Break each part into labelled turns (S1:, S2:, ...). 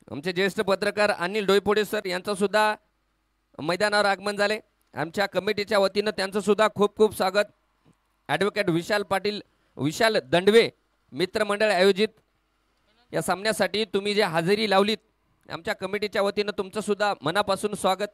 S1: आमचे ज्येष्ठ पत्रकार अनिल डोईफोडे सर यांचं सुद्धा मैदानावर आगमन झाले। आमच्या कमिटीच्या वतीनं त्यांचं सुद्धा खूप खूप स्वागत। ॲडव्होकेट विशाल दंडवे मित्रमंडळ आयोजित या सामन्यासाठी तुम्ही जे हजेरी लावलीत आमच्या कमिटीच्या वतीनं तुमचं सुद्धा मनापासून स्वागत।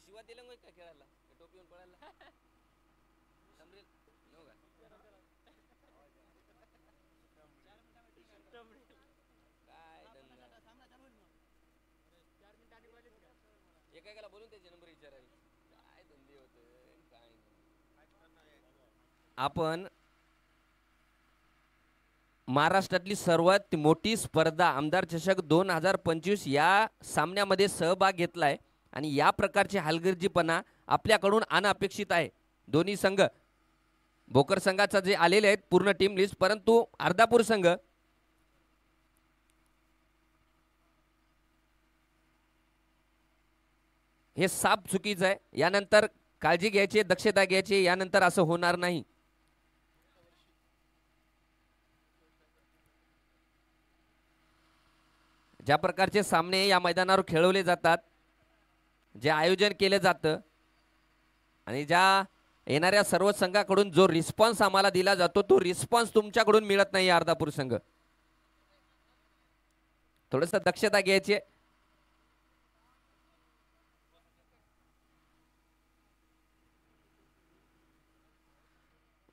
S1: शिवा तेलंग का खेळायला टोपीवर पळायला समरेल नो का काय एकाला बोलून त्याचे नंबर विचारायला काय धंदे होते काय आपण महाराष्ट्रातली सर्वात मोठी स्पर्धा आमदार चषक 2025 या सामन्यामध्ये सहभाग घेतलाय आणि या प्रकारचे हलगर्जीपणा आपल्याकडून अनपेक्षित आहे। दोन्ही संघ भोकर संघाचा जे आलेले आहेत पूर्ण टीम लिस्ट, परंतु अर्धापूर संघ हे साप चुकीचं आहे। यानंतर काळजी घ्यायची, दक्षता घ्यायची, यानंतर असं होणार नाही। ज्या प्रकारचे सामने या मैदानावर खेळवले जातात, जे आयोजन केले जातं आणि ज्या येणाऱ्या सर्व संघाकडून जो रिस्पॉन्स आम्हाला दिला जातो तो रिस्पॉन्स तुमच्याकडून मिळत नाही। अर्धापूर संघ थोडंसं दक्षता घ्यायची।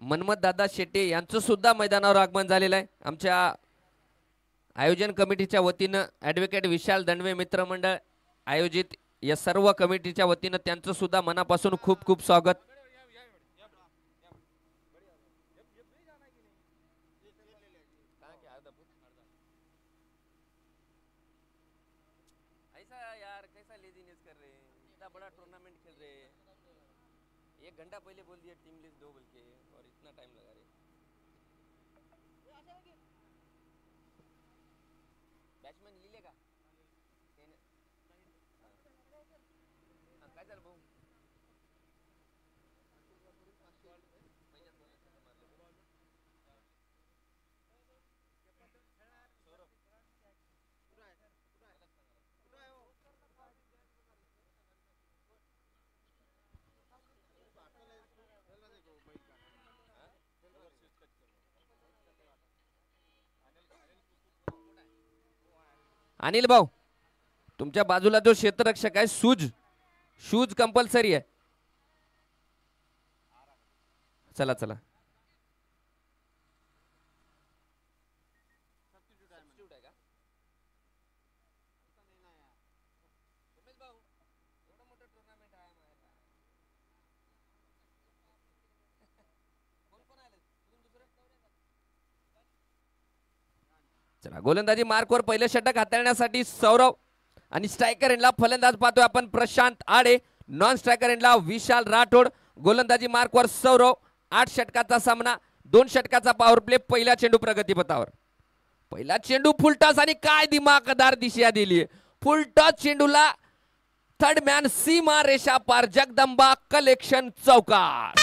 S1: मनमत दादा शेट्टे यांचं सुद्धा मैदानावर आगमन झालेलं आहे। आमच्या आयोजन कमिटीच्या वतीनं ॲडव्होकेट विशाल दंडवे मित्रमंडळ आयोजित या सर्व कमिटीच्या वतीनं त्यांचं सुद्धा मनापासून खूप खूप स्वागत। ऐसा यार कैसा लेजीनेस कर रहे हैं, इतना बड़ा टूर्नामेंट खेल रहे हैं, 1 घंटा पहले बोल दिया टीम लिस्ट 2 बोल के और इतना टाइम लगा रहे। बैट्समैन लिहिले का काय झालं भाऊ? अनिल भाऊ तुमच्या बाजूला जो क्षेत्ररक्षक आहे शूज कंपल्सरी आहे। चला चला चला गोलंदाजी मार्कवर पहिलं षटक हाताळण्यासाठी सौरव आणि स्ट्रायकर एंडला फलंदाज पाहतोय आपण प्रशांत आडे, नॉन स्ट्रायकर एंडला विशाल राठोड। गोलंदाजी मार्कवर सौरव। 8 षटकाचा सामना, 2 षटकाचा पॉवर प्ले। पहिला चेंडू प्रगतीपथावर, पहिला चेंडू फुलटॉस आणि काय दिमागदार दिशा दिली। फुलटॉस चेंडूला थर्ड मॅन सीमा रेषा पार जगदंबा कलेक्शन चौकार।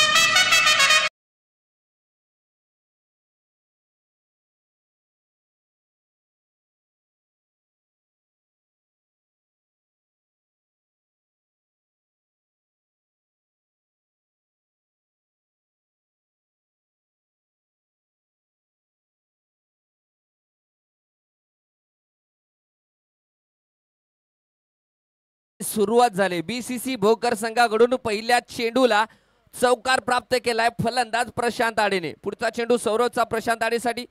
S1: सुरुवात झाली। बीसीसी भोकर संघाकडून पहिल्या चेंडूला चौकार प्राप्त केलाय फलंदाज प्रशांत आडेने। पुढचा चेंडू सौरवचा प्रशांत आडेसाठी।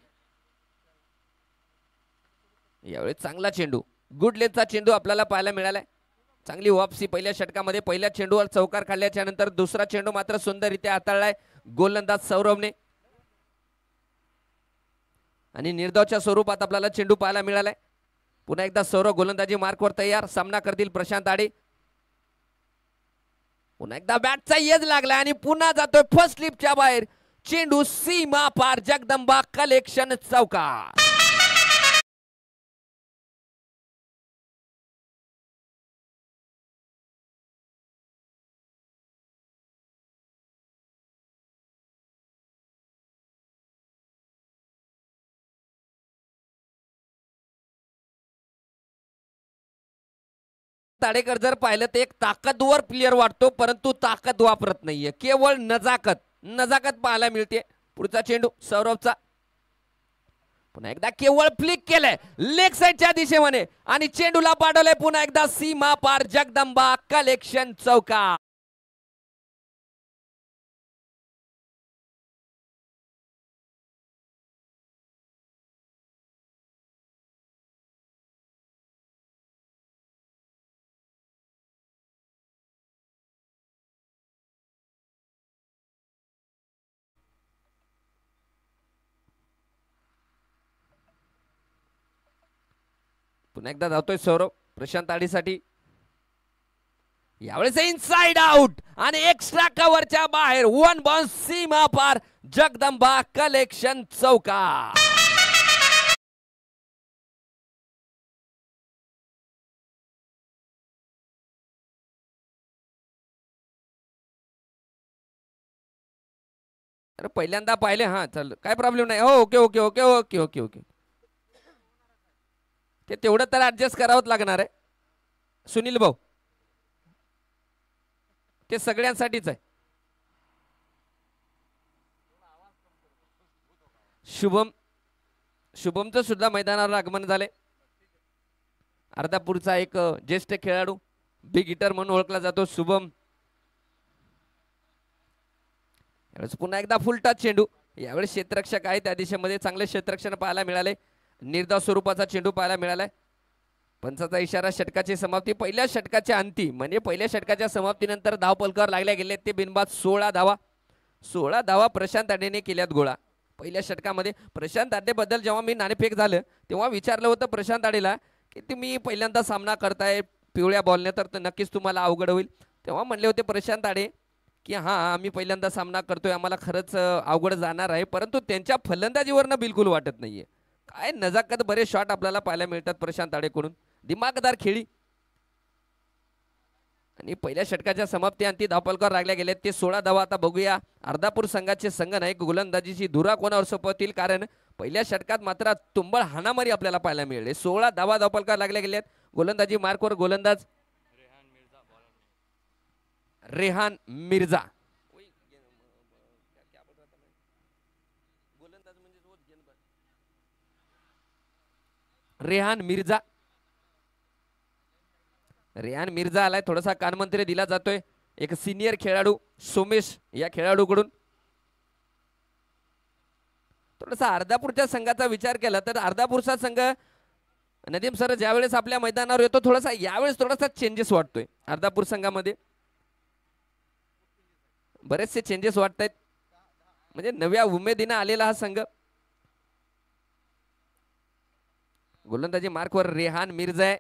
S1: यावेळी चांगला चेंडू गुड लेंथचा चेंडू आपल्याला पाहायला मिळालाय. चांगली वापसी पहिल्या षटकामध्ये. पहिल्या चेंडूवर चौकार काढल्याच्या नंतर दुसरा चेंडू मात्र सुंदररित्या हाताळलाय गोलंदाज सौरभने आणि निर्धावच्या स्वरूपात आपल्याला चेंडू पाहायला मिळालाय. पुन्हा एकदा सौरभ गोलंदाजी मार्कवर तयार. सामना करतील प्रशांत आडे. पुन्हा एकदा बॅटचा येज लागला आणि पुन्हा जातोय फर्स्ट स्लिपच्या बाहेर. चेंडू सीमा पार. जगदंबा कलेक्शन चौकार. ताडेकर जर पाहिलं तर एक ताकदवर प्लेयर वाटतो, परंतु ताकद वापरत नाहीये. केवळ नजाकत पाहायला मिळते. पुढचा चेंडू सौरभचा. पुन्हा एकदा केवळ फ्लिक केलंय लेग साइडच्या दिशेमध्ये आणि चेंडूला पाठवलंय पुन्हा एकदा सीमा पार. जगदंबा कलेक्शन चौकार. पुन्हा एकदा धावतोय सौरभ प्रशांत आडीसाठी. यावेळेस इनसाइड आउट आणि एक्स्ट्रा कव्हरच्या बाहेर. वन बाउन्स सीमा पार. जगदंबा कलेक्शन चौकार. अरे पहिल्यांदा पाहिले. हा चल काय प्रॉब्लेम नाही. हो okay okay okay okay okay okay. ते तेवढं तर ऍडजस्ट करावंच लागणार आहे सुनील भाऊ. ते सगळ्यांसाठीच आहे. शुभमचं सुद्धा मैदानावर आगमन झाले. अर्धापूरचा एक ज्येष्ठ खेळाडू बिग हिटर म्हणून ओळखला जातो शुभम. यावेळेस पुन्हा एकदा फुल टच चेंडू. यावेळेस क्षेत्ररक्षक आहे त्या दिशेमध्ये चांगले क्षेत्ररक्षण पाहायला मिळाले. निर्धाव स्वरूपाचा चेंडू पाहायला मिळालाय. पंचाचा इशारा. षटकाची समाप्ती. पहिल्या षटकाच्या अंती म्हणजे पहिल्या षटकाच्या समाप्तीनंतर धावपलकावर लागल्या गेले ते बिनबाद 16 धावा. 16 धावा प्रशांत आडेने केल्यात गोळा पहिल्या षटकामध्ये. प्रशांत आडेबद्दल जेव्हा मी नाणेफेक झालं तेव्हा विचारलं होतं प्रशांत आडेला की तुम्ही पहिल्यांदा सामना करताय पिवळ्या बॉलने तर नक्कीच तुम्हाला अवघड होईल. तेव्हा म्हणले होते प्रशांत आडे की हां आम्ही पहिल्यांदा सामना करतोय, आम्हाला खरंच अवघड जाणार आहे, परंतु त्यांच्या फलंदाजीवरनं बिलकुल वाटत नाहीये. काय नजाकत बरेच शॉट आपल्याला पाहायला मिळतात प्रशांत आडेकडून. दिमागदार खेळी. आणि पहिल्या षटकाच्या समाप्ती अंती धावपलकावर लागल्या गेले ते 16 धावा. आता बघूया अर्धापूर संघाचे संघनायक गोलंदाजीची धुरा कोणावर सोपवतील, कारण पहिल्या षटकात मात्र तुंबळ हाणामारी आपल्याला पाहायला मिळाली. 16 धावा धावपलकावर लागल्या गेल्यात. गोलंदाजी मार्कवर गोलंदाज रेहान मिर्झा. रेहान मिर्झा. रेहान मिर्झा आलाय. थोडासा कानमंत्री दिला जातोय एक सिनियर खेळाडू सोमेश या खेळाडूकडून. थोडासा अर्धापूरच्या संघाचा विचार केला तर अर्धापूरचा संघ नदीम सर ज्यावेळेस आपल्या मैदानावर येतो थोडासा यावेळेस थोडासा चेंजेस वाटतोय अर्धापूर संघामध्ये. बरेचसे चेंजेस वाटत आहेत. म्हणजे नव्या उमेदीने आलेला हा संघ. गोलंदाजी मार्कवर रेहान मिर्झा आहे.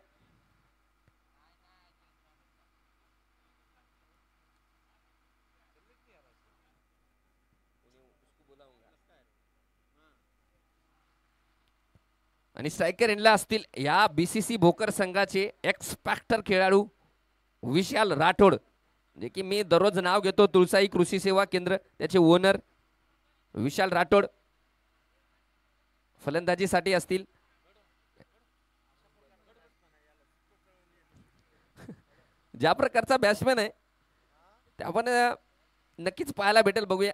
S1: आणि स्ट्रायकर एंडला असतील या बीसीसी भोकर संघाचे एक्स फॅक्टर खेळाडू विशाल राठोड, जे की मी दररोज नाव घेतो. तुळसाई कृषी सेवा केंद्र त्याचे ओनर विशाल राठोड फलंदाजीसाठी असतील. ज्या प्रकारचा बॅट्समॅन आहे ते आपण नक्कीच पाहायला भेटेल. बघूया.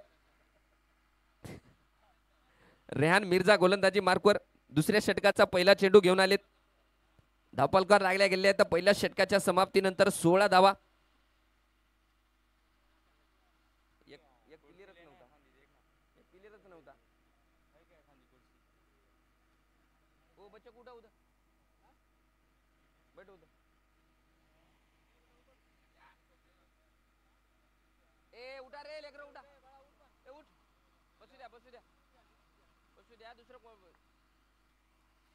S1: रेहान मिर्झा गोलंदाजी मार्कवर. दुसऱ्या षटकाचा पहिला चेंडू घेऊन आलेत. धावपलकावर लागल्या गेले तर पहिल्या षटकाच्या समाप्तीनंतर 16 धावा. ए उठा रे लेकर उठा ए उठ बसू द्या बसू द्या बसू द्या दुसरं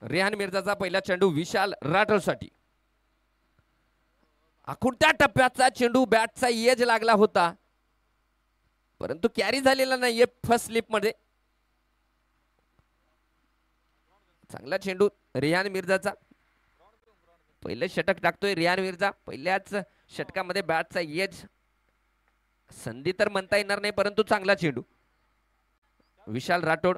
S1: रेहान मिर्झाचा पहिला चेंडू विशाल राठोडसाठी अखुडत्या टप्प्याचा चेंडू बॅटचा एज लागला होता परंतु कॅरी झालेला नाहीये फर्स्ट स्लिप मध्ये चांगला चेंडू रेहान मिर्झाचा पहिले षटक टाकतोय रेहान मिर्झा पहिल्याच षटकामध्ये बॅटचा एज संधी तर म्हणता येणार नाही परंतु चांगला चेंडू विशाल राठोड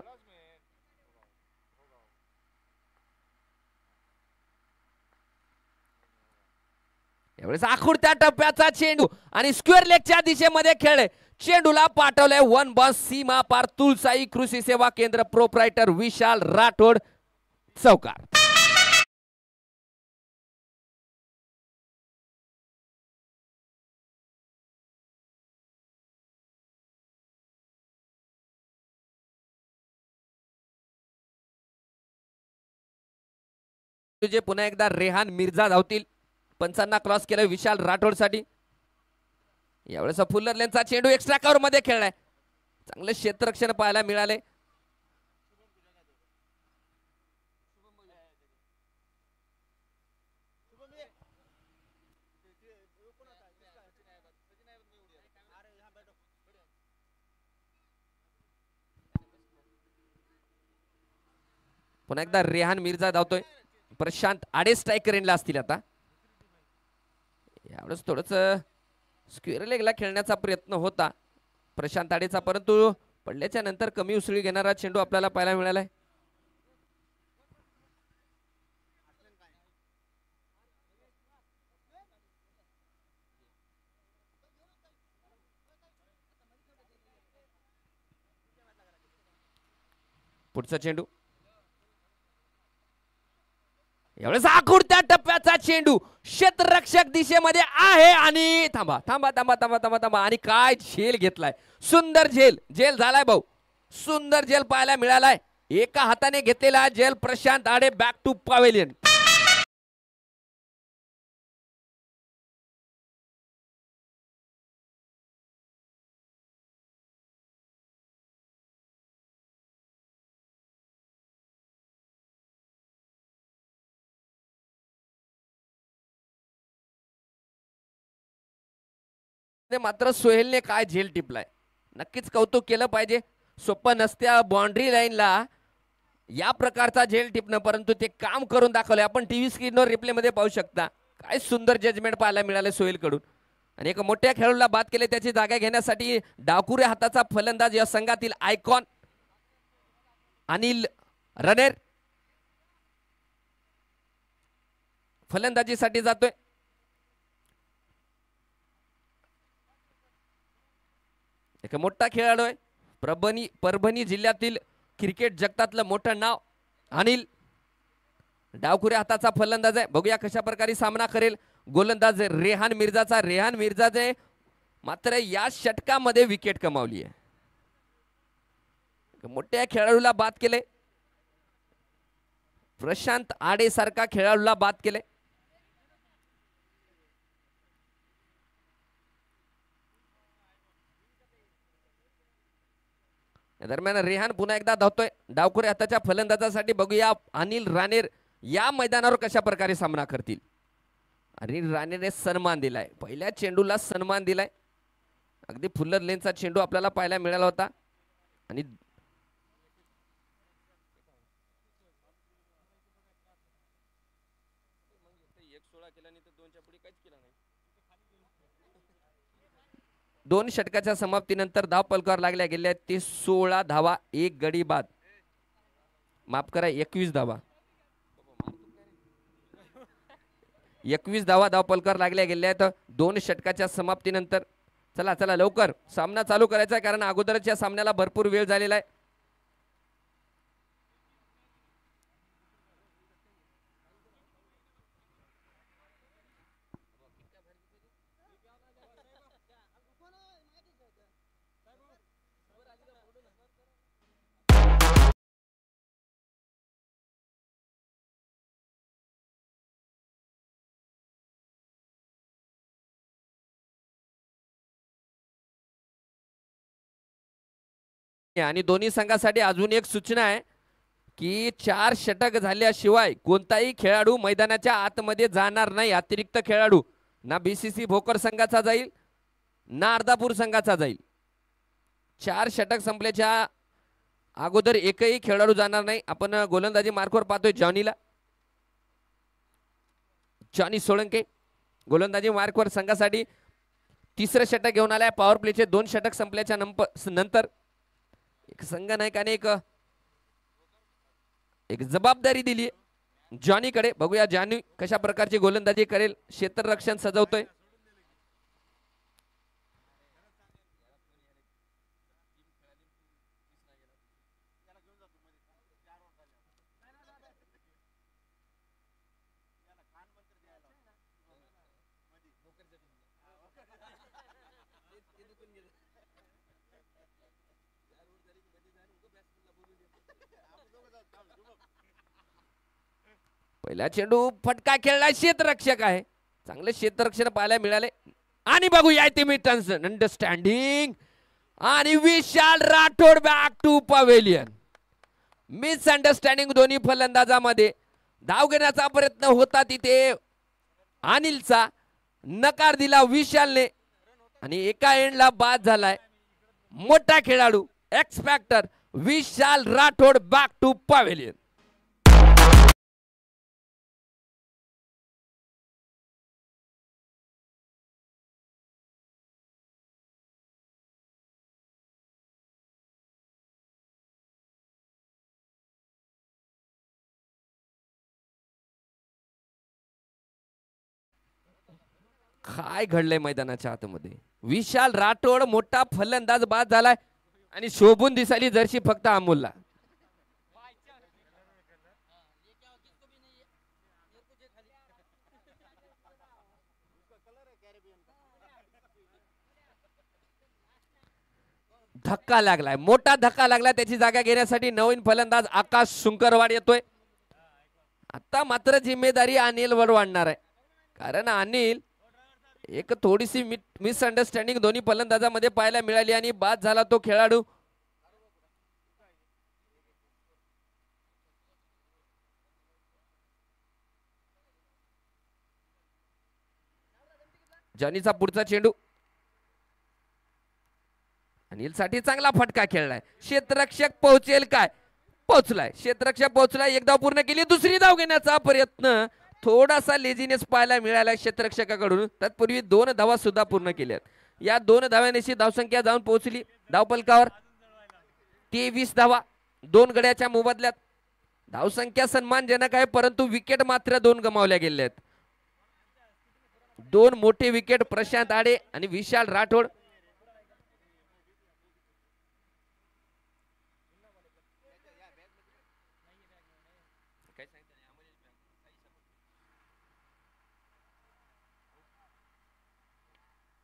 S1: यावेळेस आखुडत्या टप्प्याचा चेंडू आणि स्क्वेअर लेगच्या दिशेमध्ये खेळ चेंडूला पाठवलंय वन बॉल सीमा पार तुळसाई कृषी सेवा केंद्र प्रोप्रायटर विशाल राठोड चौकार जे पुन्हा एकदा रेहान मिर्झा धावतील पंचांना क्रॉस केलं विशाल राठोड साठी यावेळेस फुल्लर लेनचा चेंडू एक्स्ट्रा कव्हर मध्ये खेळलाय चांगले क्षेत्ररक्षण पाहायला मिळाले पुन्हा एकदा रेहान मिर्झा धावतोय प्रशांत आडे स्ट्रायकर एंडला असतील आता यावेळेस थोडंच स्क्वेअर लेगला खेळण्याचा प्रयत्न होता प्रशांत आडेचा परंतु पडल्याच्या नंतर कमी उसळी घेणारा चेंडू आपल्याला पाहायला मिळालाय पुढचा चेंडू यावेळेस आखुडत्या टप्प्याचा चेंडू क्षेत्ररक्षक दिशेमध्ये आहे आणि थांबा थांबा थांबा थांबा थांबा थांबा आणि काय झेल घेतलाय सुंदर झेल झेल झालाय भाऊ सुंदर झेल पाहायला मिळालाय एका हाताने घेतलेला झेल प्रशांत आडे बॅक टू पॅव्हेलियन मात्र सोहेलने काय झेल टिपलाय नक्कीच कौतुक केलं पाहिजे सोपं नसत्या बाउंड्री लाईनला या प्रकारचा झेल टिपणं परंतु ते काम करून दाखवलंय आपण टीव्ही स्क्रीनवर रिप्ले मध्ये पाहू शकता काय सुंदर जजमेंट पाहायला मिळाले सोहेल कडून आणि एक मोठ्या खेळाडूला बाद केले त्याची जागा घेण्यासाठी डाकुरे हाताचा फलंदाज या संघातील आयकॉन अनिल रनेर फलंदाजीसाठी जातोय एक मोठा खेळाडू आहे परभणी जिल्ह्यातील क्रिकेट जगतातलं मोठं नाव अनिल डावखुऱ्या हाताचा फलंदाज आहे बघूया कशा प्रकारे सामना करेल गोलंदाज रेहान मिर्झाचे मात्र या षटकामध्ये विकेट कमावली आहे मोठ्या खेळाडूला बाद केले प्रशांत आडे सारखा खेळाडूला बाद केले दरम्यान रेहान पुन्हा एकदा धावतोय डावखुरे हाताच्या फलंदाजासाठी बघूया अनिल राणेर या मैदानावर कशा प्रकारे सामना करतील अनिल राणेने सन्मान दिलाय पहिल्या चेंडूला सन्मान दिलाय अगदी फुल्लर लेनचा चेंडू आपल्याला पाहायला मिळाला होता आणि दोन षटकाच्या समाप्तीनंतर धाव पलकावर लागल्या गेल्या ते 16 धावा एक गडी बाद माफ करा 21 धावा 21 धावा धाव पलकावर लागल्या गेल्या आहेत दोन षटकाच्या समाप्तीनंतर चला चला लवकर सामना चालू करायचा आहे कारण अगोदरच्या सामन्याला भरपूर वेळ झालेला आहे आणि दोन्ही संघासाठी अजून एक सूचना आहे की 4 षटक झाल्याशिवाय कोणताही खेळाडू मैदानाच्या आतमध्ये जाणार नाही. अतिरिक्त खेळाडू ना बीसीसी भोकर संघाचा जाईल ना अर्धापूर संघाचा जाईल. 4 षटक संपल्याच्या अगोदर एकही खेळाडू जाणार नाही. आपण गोलंदाजी मार्कवर पाहतोय जॉनीला. जॉनी सोळंके गोलंदाजी मार्कवर संघासाठी तिसरं षटक घेऊन आलाय. पॉवर प्लेचे 2 षटक संपल्याच्या नंतर एक संघनायकाने एक जबाबदारी दिली जॉनीकडे. बघूया जॉनी कशा प्रकारची गोलंदाजी करेल. क्षेत्ररक्षण सजवतोय. पहिला चेंडू फटका खेळला. क्षेत्ररक्षक आहे. चांगले क्षेत्ररक्षण पाहायला मिळाले. आणि बघूया अंडरस्टँडिंग आणि Vishal Rathod back to pavilion. Misunderstanding दोन्ही फलंदाजामध्ये. धाव घेण्याचा प्रयत्न होता तिथे अनिलचा. नकार दिला विशालने आणि एका एंडला बाद झालाय. मोठा खेळाडू X factor Vishal Rathod back to pavilion. काय घडलंय मैदानाच्या आतमध्ये. विशाल राठोड मोठा फलंदाज बाद झालाय आणि शोभून दिसायली जर्सी फक्त अमोलला. धक्का लागलाय. मोठा धक्का लागलाय. त्याची जागा घेण्यासाठी नवीन फलंदाज आकाश सुंकरवाड येतोय. आता मात्र जिम्मेदारी अनिलवर वाढणार आहे. कारण अनिल एक थोडीशी मिसअंडरस्टँडिंग दोन्ही फलंदाजामध्ये पाहायला मिळाली आणि बाद झाला तो खेळाडू. जॉनीचा पुढचा चेंडू. अनिल साठी चांगला फटका खेळलाय. क्षेत्ररक्षक पोहोचेल काय. पोहोचलाय. क्षेत्ररक्षक पोहोचलाय. एक धाव पूर्ण केली. दुसरी धाव घेण्याचा प्रयत्न थोडासा लेझीनेस पाहायला मिळाला क्षेत्ररक्षकाकडून. तत्पूर्वी 2 धावा सुद्धा पूर्ण केल्यात. या 2 धाव्यानेशी धावसंख्या जाऊन पोहोचली धावफलकावर 23 धावा 2 गड्याच्या मोबदल्यात. धावसंख्या सन्मानजनक आहे परंतु विकेट मात्र 2 गमावल्या गेल्या आहेत. 2 मोठे विकेट प्रशांत आडे आणि विशाल राठोड.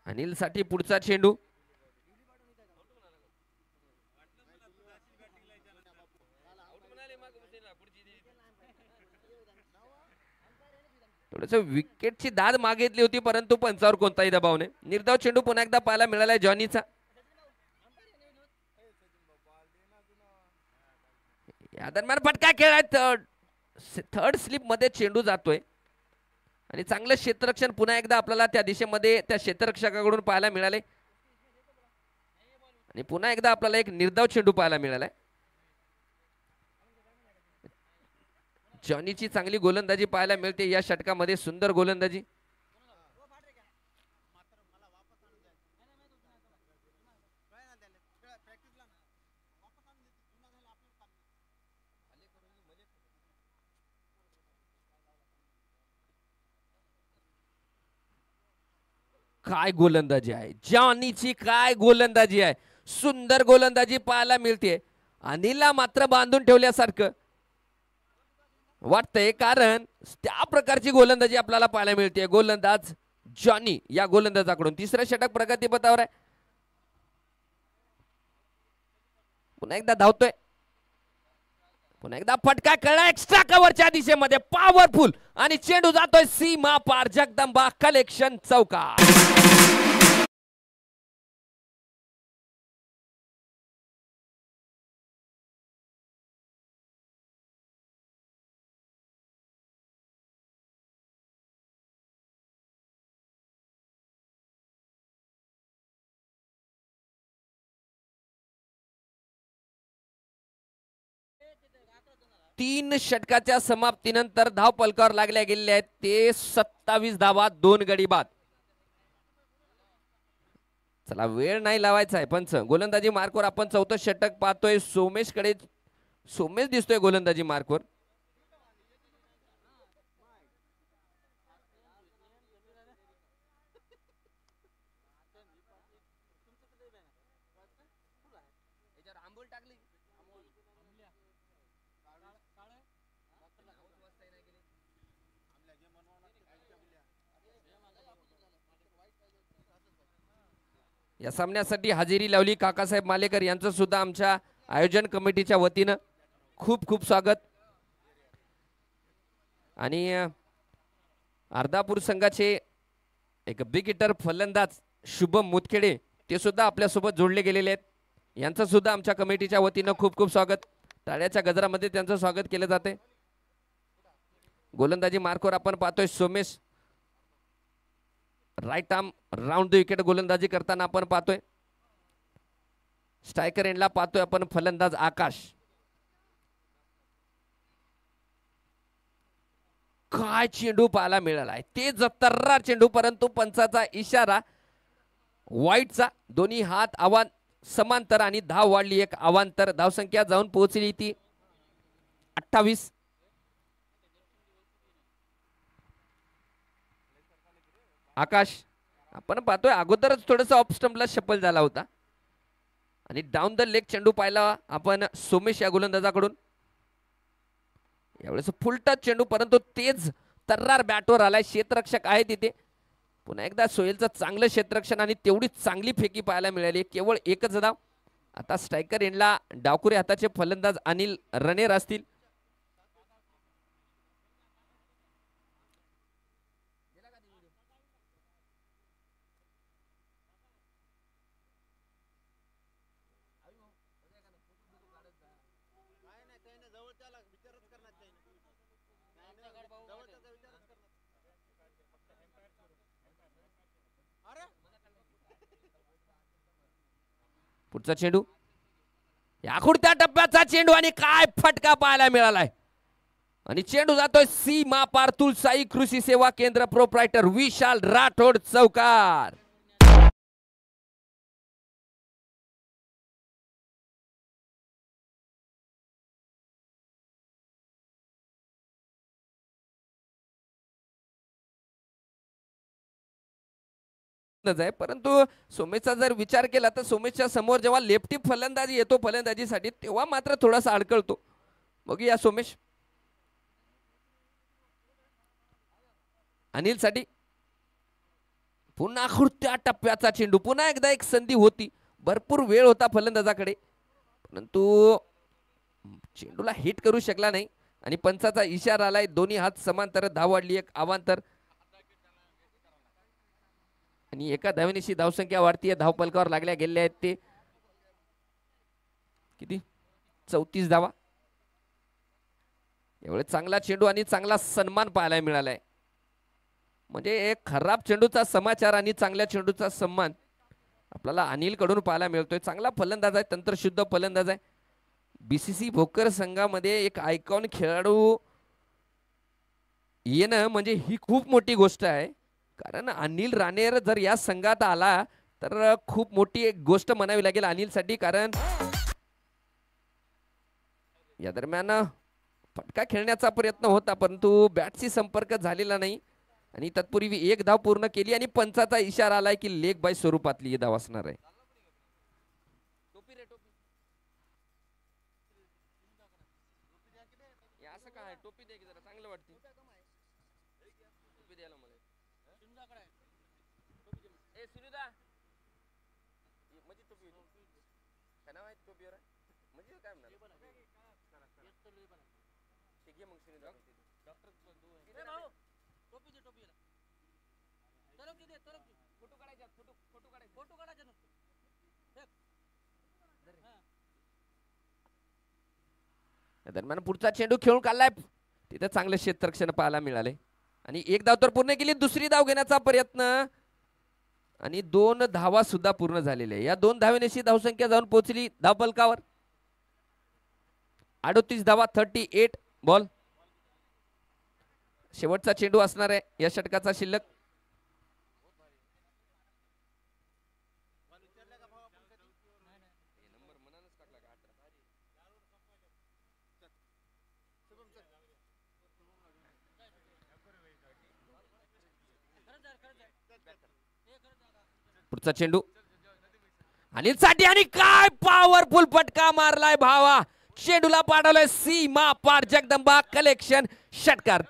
S1: अनिल साठी पुढचा चेंडू. थोडस विकेटची दाद मागितली होती परंतु पंचावर कोणताही दबाव नाही. निर्धाव चेंडू पुन्हा एकदा पाहायला मिळालाय जॉनीचा. या दरम्यान फटका खेळाय. थर्ड स्लिप मध्ये चेंडू जातोय आणि चांगलं क्षेत्ररक्षण पुन्हा एकदा आपल्याला त्या दिशेमध्ये त्या क्षेत्ररक्षकाकडून पाहायला मिळाले आणि पुन्हा एकदा आपल्याला एक निर्धाव चेंडू पाहायला मिळालाय. जॉनीची चांगली गोलंदाजी पाहायला मिळते या षटकामध्ये. सुंदर गोलंदाजी. काय गोलंदाजी आहे जॉनीची. काय गोलंदाजी आहे. सुंदर गोलंदाजी पाहायला मिळते. अनिलला मात्र बांधून ठेवल्यासारखं वाटतंय कारण त्या प्रकारची गोलंदाजी आपल्याला पाहायला मिळते गोलंदाज जॉनी या गोलंदाजाकडून. तिसरं षटक प्रगतीपथावर आहे. पुन्हा एकदा धावतोय. पुन्हा एकदा फटका कळला एक्स्ट्रा कव्हरच्या दिशेमध्ये पॉवरफुल आणि चेंडू जातोय सीमा पार. जगदंबा कलेक्शन चौका. 3 षटकाच्या समाप्तीनंतर धाव फलकावर लागल्या गेलेल्या आहेत ते 27 धावा 2 गडी बाद. चला वेळ नाही लावायचा आहे पंच. गोलंदाजी मार्कवर आपण चौथं षटक पाहतोय. सोमेशकडे सोमेश दिसतोय गोलंदाजी मार्कवर. या सामन्यासाठी हजेरी लावली काकासाहेब मालेकर यांचं सुद्धा आमच्या आयोजन कमिटीच्या वतीनं खूप खूप स्वागत. आणि अर्धापूर संघाचे एक बिग हिटर फलंदाज शुभम मुतखेडे ते सुद्धा आपल्या सोबत जोडले गेलेले आहेत. यांचं सुद्धा आमच्या कमिटीच्या वतीनं खूप खूप स्वागत. टाळ्याच्या गजरामध्ये त्यांचं स्वागत केलं जाते. गोलंदाजी मार्कवर आपण पाहतोय Somesh right arm round the wicket गोलंदाजी करताना आपण पाहतोय. स्ट्रायकर एंडला पाहतोय आपण फलंदाज आकाश. काय चेंडू पाहायला मिळाला आहे ते जत्तर्रा चेंडू, परंतु पंचाचा इशारा वाईटचा. दोन्ही हात आव्हान समांतर आणि धाव वाढली एक अवांतर. धावसंख्या जाऊन पोहोचली ती 28. आकाश आपण पाहतोय अगोदरच थोडंसं ऑफ स्टंपला शफल झाला होता आणि डाऊन द लेग चेंडू पाहिला आपण सोमेश या गोलंदाजाकडून. यावेळेस फुल टच चेंडू, परंतु तेज तर्रार बॅटवर आलाय. क्षेत्ररक्षक आहे तिथे. पुन्हा एकदा सोहेलचं चांगलं क्षेत्ररक्षण आणि तेवढी चांगली फेकी पाहायला मिळाली. केवळ एकच धाव. आता स्ट्रायकर एंडला डावकुरे हाताचे फलंदाज अनिल रणेर असतील. पुढचा चेंडू याकुडत्या टप्प्याचा चेंडू आणि काय फटका पाहायला मिळालाय. आणि चेंडू जातोय सीमा पार. तुळसाई कृषी सेवा केंद्र प्रोप्रायटर विशाल राठोड चौकार. आहे, परंतु सोमेशचा जर विचार केला तर सोमेशच्या समोर जेव्हा लेफ्टी फलंदाजी येतो फलंदाजीसाठी तेव्हा मात्र थोडासा अडकळतो. बघूया सोमेश. अनिल साठी पुन्हा खुर्त्या टप्प्याचा चेंडू. पुन्हा एकदा एक संधी होती. भरपूर वेळ होता फलंदाजाकडे, परंतु चेंडूला हिट करू शकला नाही आणि पंचाचा इशारा आलाय. दोन्ही हात समांतर. धाव वाढली एक अवांतर आणि एका धावेनिशी धावसंख्या वाढतीये. धाव फलकावर लागल्या गेलेल्या आहेत ते किती 34 धावा. एवढे चांगला चेंडू आणि चांगला सन्मान पाहायला मिळालाय. म्हणजे एक खराब चेंडूचा समाचार आणि चांगल्या चेंडूचा सन्मान आपल्याला अनिल कडून पाहायला मिळतोय. चांगला फलंदाज आहे, तंत्रशुद्ध फलंदाज आहे. बीसीसी भोकर संघामध्ये एक आयकॉन खेळाडू येणं म्हणजे ही खूप मोठी गोष्ट आहे. कारण अनिल राणेर जर या संघात आला तर खूप मोठी एक गोष्ट म्हणावी लागेल अनिलसाठी. कारण या दरम्यान फटका खेळण्याचा प्रयत्न होता, परंतु बॅटशी संपर्क झालेला नाही आणि तत्पूर्वी एक धाव पूर्ण केली आणि पंचाचा इशारा आलाय की लेग बाय स्वरूपातली ही धाव असणार आहे. असं काय टोपी दे जरा चांगलं वाटते. दरम्यान पुढचा चेंडू खेळून काढलाय. तिथे चांगलं क्षेत्ररक्षण पाहायला मिळाले आणि एक धाव तर पूर्ण केली. दुसरी धाव घेण्याचा प्रयत्न आणि 2 धावा सुद्धा पूर्ण झालेल्या. या 2 धावेनेशी धावसंख्या जाऊन पोहोचली धाव फलकावर 38 धावा 38. बॉल शेवटचा चेंडू असणार आहे या षटकाचा शिल्लक. पुढचा चेंडू अनिल साठी आणि काय पॉवरफुल फटका मारलाय भावा. चेंडूला पाठवलाय सीमा पार जगदंबा कलेक्शन षटकार.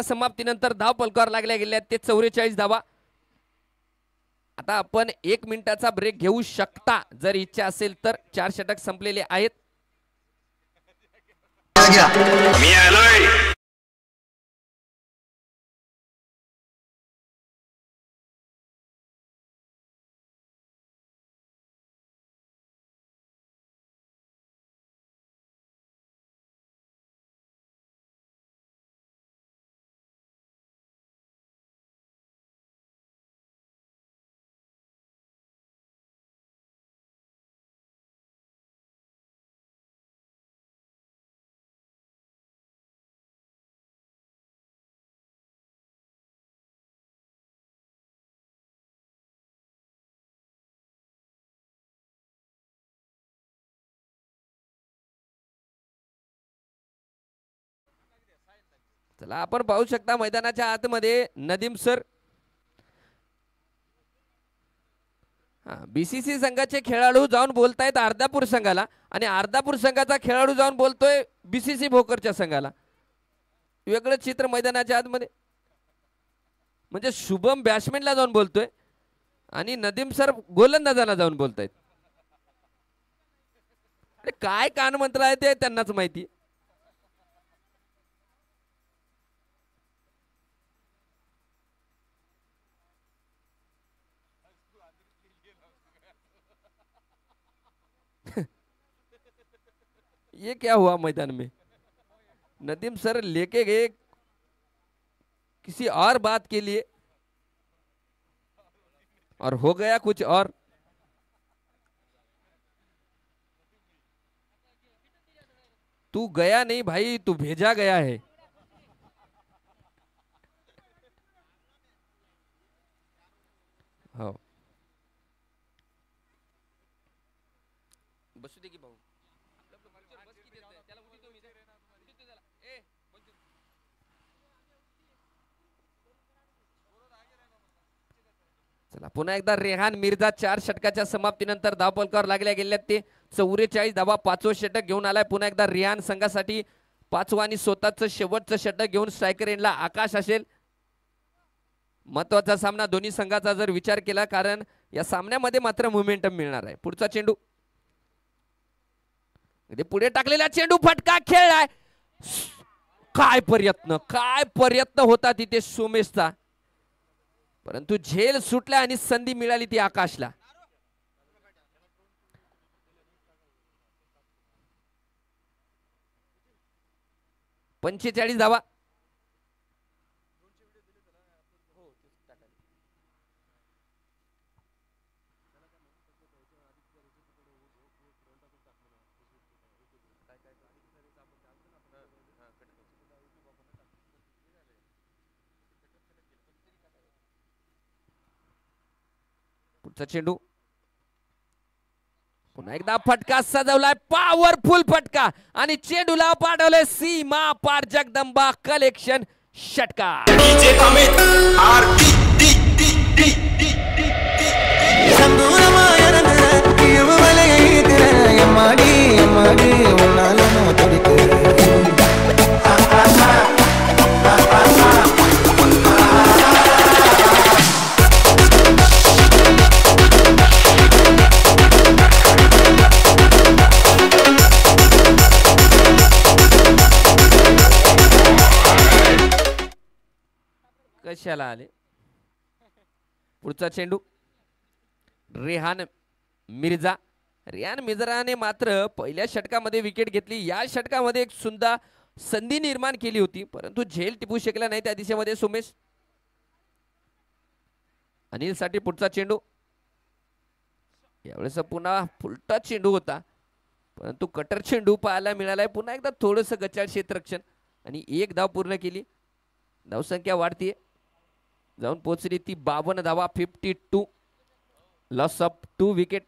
S1: समाप्तीनंतर धाव पलकावर लागल्या गेल्या ते 44 धावा. आता आपण 1 मिनिटाचा ब्रेक घेऊ शकता जर इच्छा असेल तर. 4 षटक संपलेले आहेत. चला आपण पाहू शकता मैदानाच्या आतमध्ये नदीम सर बीसीसी संघाचे खेळाडू जाऊन बोलतायत अर्धापूर संघाला आणि अर्धापूर संघाचा खेळाडू जाऊन बोलतोय बीसीसी भोकरच्या संघाला. वेगळं चित्र मैदानाच्या आतमध्ये. म्हणजे शुभम बॅट्समॅनला जाऊन बोलतोय आणि नदीम सर गोलंदाजाला जाऊन बोलतायत. काय कानमंत्र आहे ते त्यांनाच माहिती. ये क्या हुआ मैदान में. नदीम सर लेके गए किसी और बात के लिए और हो गया कुछ और. तू गया नहीं भाई, तू भेजा गया है. हो बसू दे की भाऊ. चला पुन्हा एकदा रेहान मिर्झा 4 षटकाच्या समाप्तीनंतर धावपलकावर लागल्या गेल्यात ते 44 धावा. 5वं षटक घेऊन आलाय पुन्हा एकदा रेहान संघासाठी. 5वं आणि स्वतःचं शेवटचं षटक घेऊन स्ट्रायकर एंडला आकाश असेल. महत्वाचा सामना दोन्ही संघाचा जर विचार केला कारण या सामन्यामध्ये मात्र मोमेंटम मिळणार आहे. पुढचा चेंडू पुढे टाकलेला चेंडू फटका खेळलाय. काय प्रयत्न होता तिथे सोमेशचा परंतु झेल सुटला आणि संधी मिळाली ती आकाशला. पंचेचाळीस धावा. पुढचा चेंडू पुन्हा एकदा फटका सजवलाय. पॉवरफुल फटका आणि चेंडूला पाठवले सीमा पार जगदंबा कलेक्शन षटकार. कशाला आले. पुढचा चेंडू रेहान मिर्झाने मात्र पहिल्या षटकामध्ये विकेट घेतली. या षटकामध्ये एक सुंदर संधी निर्माण केली होती परंतु झेल टिपू शकला नाही त्या दिशेमध्ये सोमेश. अनिल साठी पुढचा चेंडू यावेळेस पुन्हा फुलटा चेंडू होता, परंतु कटर चेंडू पाहायला मिळालाय. पुन्हा एकदा थोडंसं गचाळ क्षेत्ररक्षण आणि एक धाव पूर्ण केली. धावसंख्या वाढतीये, जाऊन पोहोचली ती 52 धावा. 52, लॉस ऑफ 2 विकेट.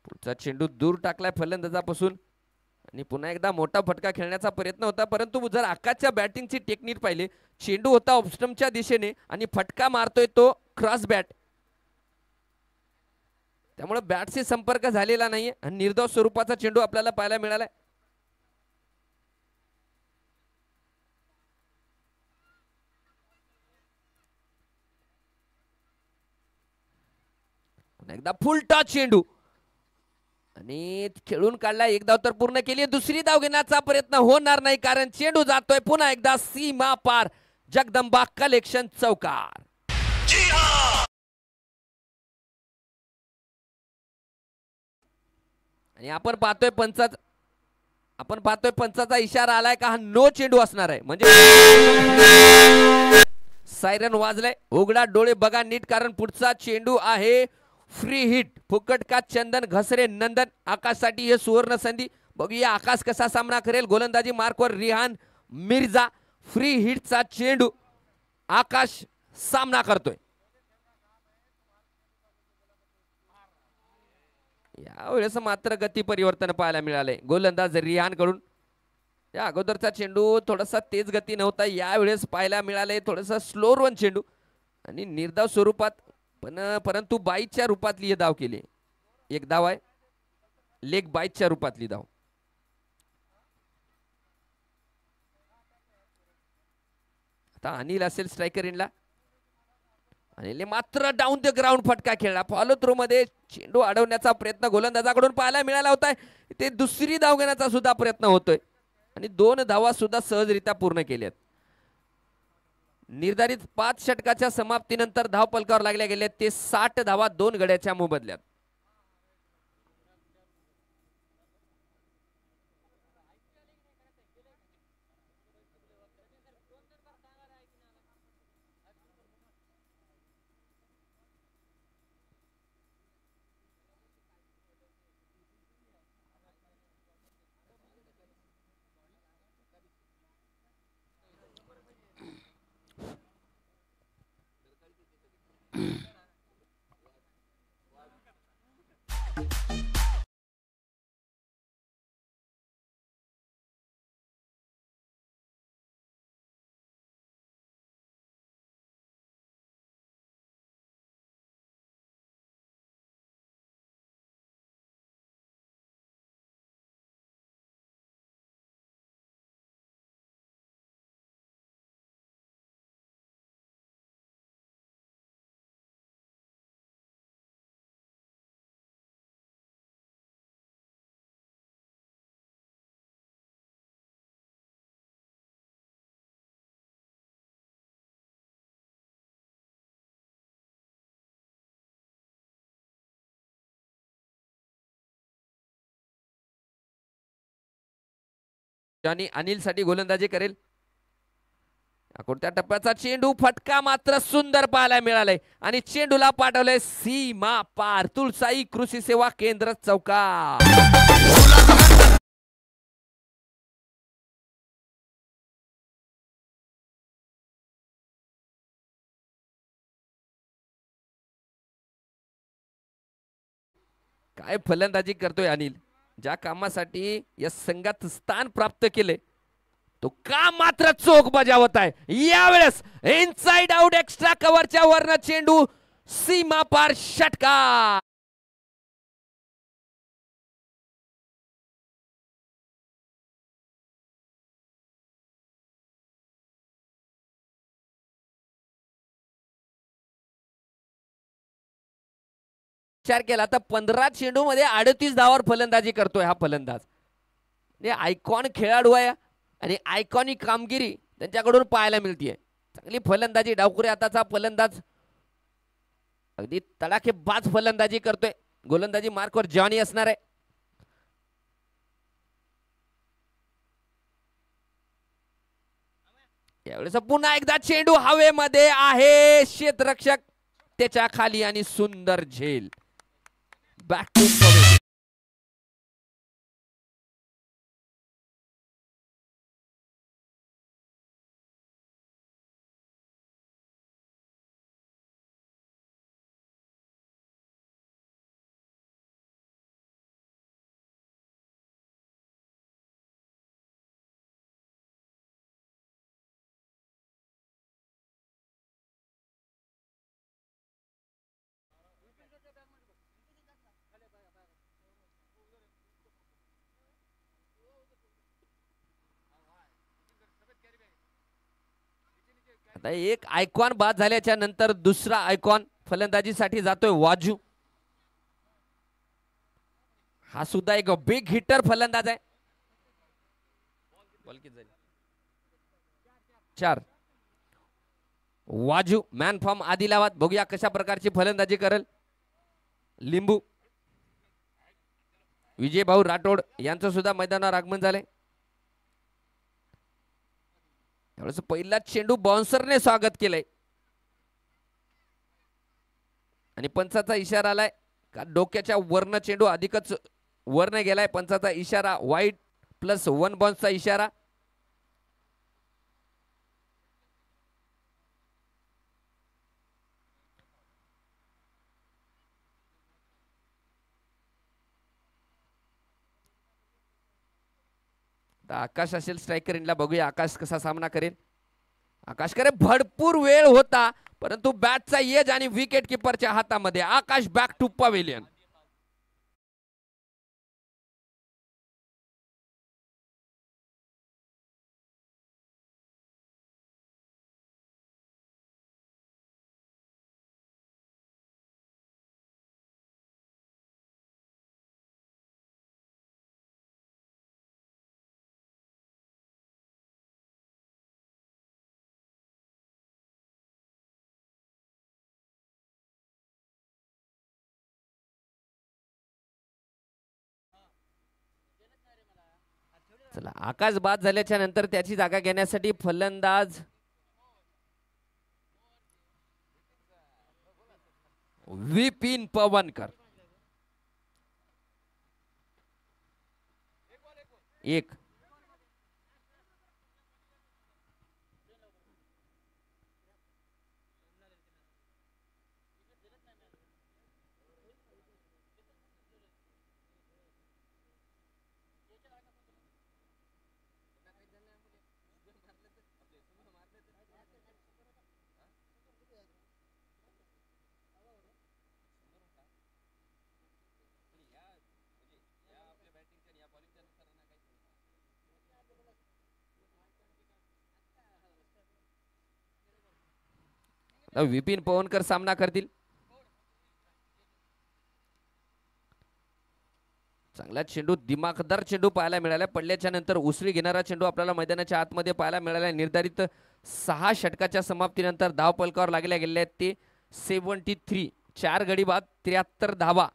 S1: पुढचा चेंडू दूर टाकलाय फलंदाजापासून आणि पुन्हा एकदा मोठा फटका खेळण्याचा प्रयत्न होता, परंतु जर आकाशच्या बॅटिंगची टेक्निक पाहिली, चेंडू होता ऑफस्टंपच्या दिशेने आणि फटका मारतोय तो क्रॉस बॅट, त्यामुळे बॅटशी संपर्क झालेला नाहीये आणि निर्दोष स्वरूपाचा चेंडू आपल्याला पाहायला मिळालाय. एकदा फुलटा चेंडू आणि खेळून काढला. एक धाव तर पूर्ण केली. दुसरी धाव घेण्याचा प्रयत्न होणार नाही, कारण चेंडू जातोय पुन्हा एकदा सीमा पार. जगदंबा कलेक्शन चौकार. आणि आपण पाहतोय पंचाचा इशारा आलाय का हा नो चेंडू असणार आहे, म्हणजे सायरन वाजलाय. उघडा डोळे बघा नीट, कारण पुढचा चेंडू आहे फ्री हिट. फुकट का चंदन घसरे नंदन. आकाशसाठी हे सुवर्ण संधी. बघूया आकाश कसा सामना करेल. गोलंदाजी मार्कवर रिहान मिर्झा. फ्री हिटचा चेंडू आकाश सामना करतोय. यावेळेस मात्र गती परिवर्तन पाहायला मिळाले गोलंदाज रिहान कडून. या अगोदरचा चेंडू थोडासा तेज गती नव्हता, यावेळेस पाहायला मिळाले थोडासा स्लो रन चेंडू आणि निर्धाव स्वरूपात, परंतु बाईच्या रूपातली धाव केली. एक धाव आहे, लेग बाईच्या रूपातली धाव. आता अनिल असेल स्ट्रायकर इनला. अनिल मात्र डाऊन द ग्राउंड फटका खेळला. फॉलो थ्रो मध्ये चेंडू अडवण्याचा प्रयत्न गोलंदाजाकडून पाहायला मिळाला होता. ते दुसरी धाव घेण्याचा सुद्धा प्रयत्न होतोय आणि 2 धावा सुद्धा सहजरित्या पूर्ण केल्यात. निर्धारित 5 षटकाच्या समाप्तीनंतर धाव पलकावर लागल्या गेल्या ते 60 धावा 2 गड्याच्या मोबदल्यात. आणि अनिल साठी गोलंदाजी करेल. कोणत्या टप्प्याचा चेंडू फटका मात्र सुंदर पाहायला मिळालाय आणि चेंडूला पाठवलंय सीमा पार. तुळसाई कृषी सेवा केंद्र चौकार. काय फलंदाजी करतोय अनिल. ज्या कामासाठी या संघात स्थान प्राप्त केले तो काम मात्र चोख बजावत आहे. यावेळेस इनसाइड आउट एक्स्ट्रा कव्हरच्या वरनं चेंडू सीमा पार षटकार. विचार केला तर 15 चेंडू मध्ये 38 धावावर फलंदाजी करतोय हा फलंदाज. आयकॉन खेळाडू आहे आणि आयकॉनिक कामगिरी त्यांच्याकडून पाहायला मिळते. चांगली फलंदाजी. डावखुरे हाताचा फलंदाज अगदी तडाखेबाज फलंदाजी करतोय. गोलंदाजी मार्कवर जॉनी असणार आहे. यावेळेस पुन्हा एकदा चेंडू हवेमध्ये आहे. क्षेत्ररक्षक त्याच्या खाली आणि सुंदर झेल. Back to pavilion. आता एक आयकॉन बाद झाल्याच्या नंतर दुसरा आयकॉन फलंदाजीसाठी जातोय वाजू. हा सुद्धा एक बिग हिटर फलंदाज आहे. चार. वाजू मॅन फ्रॉम आदिलाबाद. बघूया कशा प्रकारची फलंदाजी करेल. लिंबू विजय भाऊ राठोड यांचं सुद्धा मैदानावर आगमन झाले. त्यावेळेस पहिला चेंडू बाउन्सरने स्वागत केलंय आणि पंचाचा इशारा आलाय का डोक्याच्या वरनं चेंडू अधिकच वरने गेलाय. पंचाचा इशारा वाईट +1 बाउन्सचा इशारा. आकाश असेल स्ट्रायकर इनला. बघूया आकाश कसा सामना करेल. आकाश करे भरपूर वेळ होता परंतु बॅटचा एज आणि विकेट किपरच्या हातामध्ये. आकाश बॅक टू पवेलियन. चला आकाश बाद झाल्याच्या नंतर त्याची जागा घेण्यासाठी फलंदाज विपिन पवनकर. एक. विपिन पवनकर सामना करतील. चांगला चेंडू दिमागदार चेंडू पाहायला मिळाला. पडल्याच्या नंतर उसळी घेणारा चेंडू आपल्याला मैदानाच्या आतमध्ये पाहायला मिळाला. निर्धारित 6 षटकाच्या समाप्तीनंतर धाव पलकावर लागल्या गेले आहेत ते 73. 4 गडी बाद 73 धावा.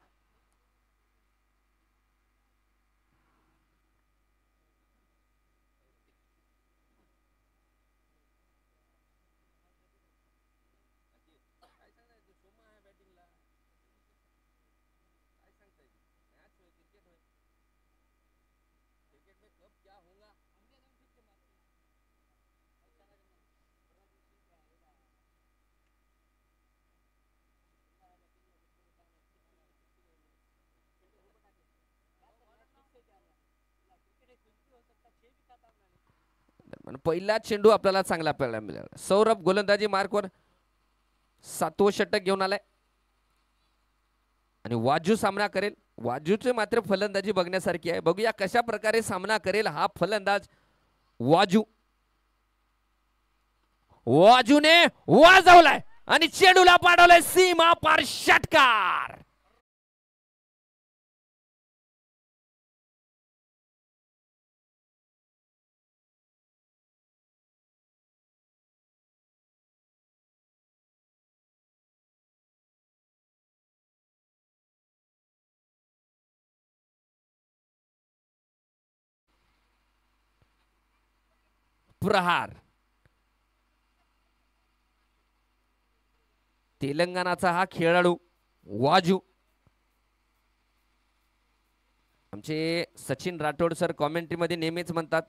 S1: पहिला चेंडू आपल्याला चांगला पाहायला मिळाला. सौरभ गोलंदाजी मार्कवर 7वं षटक घेऊन आलाय आणि वाजू सामना करेल. वाजूचे मात्र फलंदाजी बघण्यासारखी आहे. बघूया कशा प्रकारे सामना करेल हा फलंदाज वाजू. वाजूने वाजवलाय आणि चेंडूला पाडवलाय सीमा पार षटकार. प्रहार. तेलंगणाचा हा खेळाडू वाजू. आमचे सचिन राठोड सर कमेंट्री मध्ये नेहमीच म्हणतात,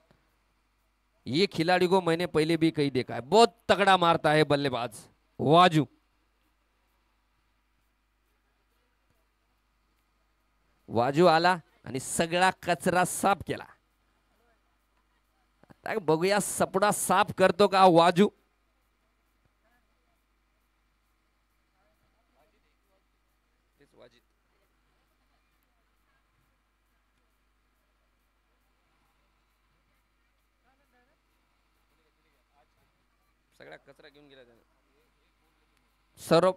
S1: ये खिलाड़ी को मैंने पहले भी कही देखा है, बहुत तगड़ा मारता है बल्लेबाज वाजू. वाजू आला आणि सगळा कचरा साफ केला. आता बघूया सपडा साफ करतो का वाजू. सगळा कचरा घेऊन गेला त्याने. सौरभ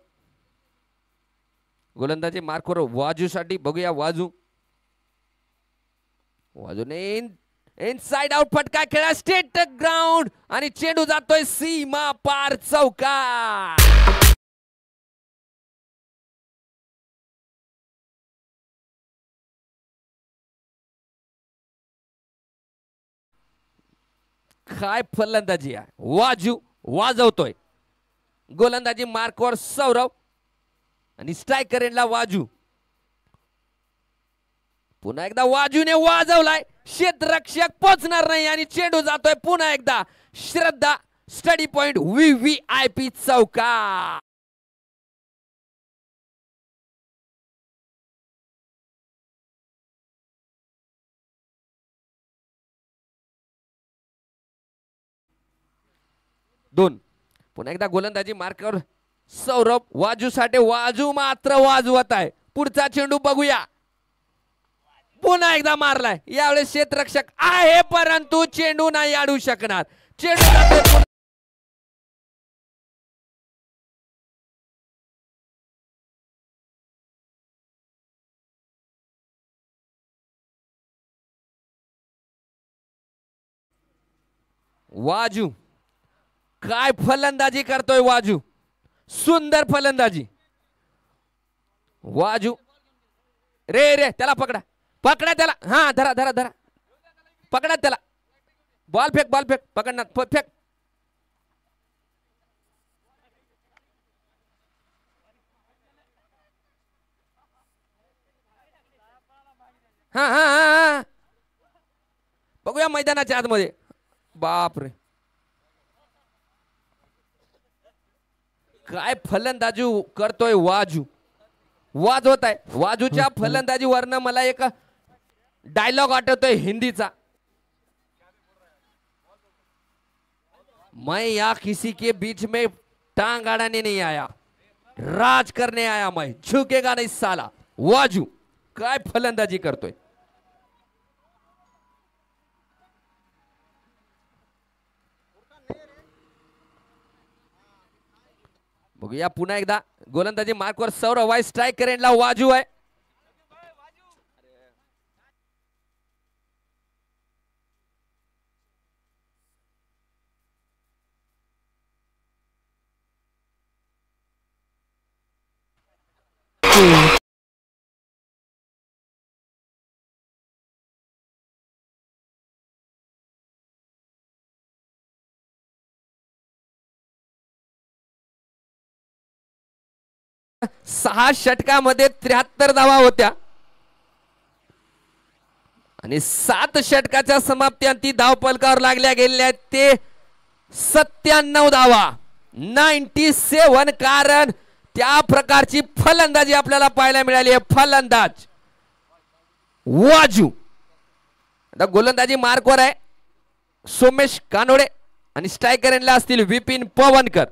S1: गोलंदाजी मार्कवर वाजूसाठी. बघूया वाजू. वाजूने इनसाइड आउट फटका खेळा स्टेट ग्राउंड आणि चेंडू जातोय सीमा पार चौकार. काय फलंदाजी आहे. वाजू वाजवतोय. गोलंदाजी मार्कवर सौरव आणि स्ट्रायकर एंडला वाजू. पुन्हा एकदा वाजूने वाजवलाय. क्षेत्ररक्षक पोचणार नाही आणि चेंडू जातोय पुन्हा एकदा श्रद्धा स्टडी पॉइंट VVIP चौकार. दोन. पुन्हा एकदा गोलंदाजी मार्कवर सौरभ वाजूसाठी. वाजू मात्र वाजवत आहे. पुढचा चेंडू बघूया. पुन्हा एकदा मारलाय. यावेळेस क्षेत्ररक्षक आहे परंतु चेंडू नाही अडू शकणार. चेंडू जातोय. वाजू काय फलंदाजी करतोय वाजू. सुंदर फलंदाजी. वाजू रे रे त्याला पकडा. पकडा त्याला. हा धरा धरा धरा. पकडा त्याला. Ball fake ball fake. पकडणार फेक. हा हा हा. बघूया मैदानाच्या आतमध्ये. बापरे काय फलंदाजी करतोय वाजू. वाजवत आहे. वाजूच्या फलंदाजीवरनं मला एक डायलॉग आठवतोय हिंदीचा. मैं या किसी के बीच में टांग अड़ाने नहीं आया, राज करने आया मैं, झुकेगा नहीं साला. वाजू काय फलंदाजी करतोय. बघूया पुन्हा एकदा गोलंदाजी मार्कवर सौरव. वाय स्ट्रायकर एंडला वाजू आहे. सहा षटकामध्ये 73 धावा होत्या आणि 7 षटकाच्या समाप्ती धावफलकावर लागल्या गेलेल्या ते 97 धावा. 97. कारण त्या प्रकारची फलंदाजी आपल्याला पाहायला मिळाली आहे. फलंदाज वाजू. आता गोलंदाजी मार्कवर आहे सोमेश कानोडे आणि स्ट्रायकर एंडला असतील विपिन पवनकर.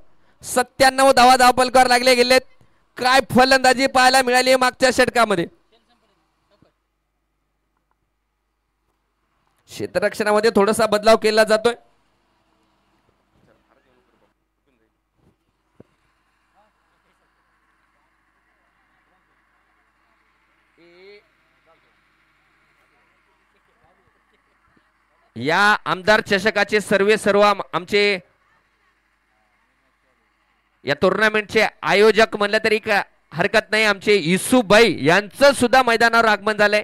S1: 97 धावा धावफलकावर लागले गेलेत. काय फलंदाजी पाहायला मिळाली मागच्या षटकामध्ये. क्षेत्ररक्षणामध्ये थोडासा बदलाव केला जातोय. या आमदार चषकाचे सर्व आमचे या टुर्नामेंटचे आयोजक म्हणलं तरी का हरकत नाही, आमचे युसुफभाई यांचं सुद्धा मैदानावर आगमन झालंय.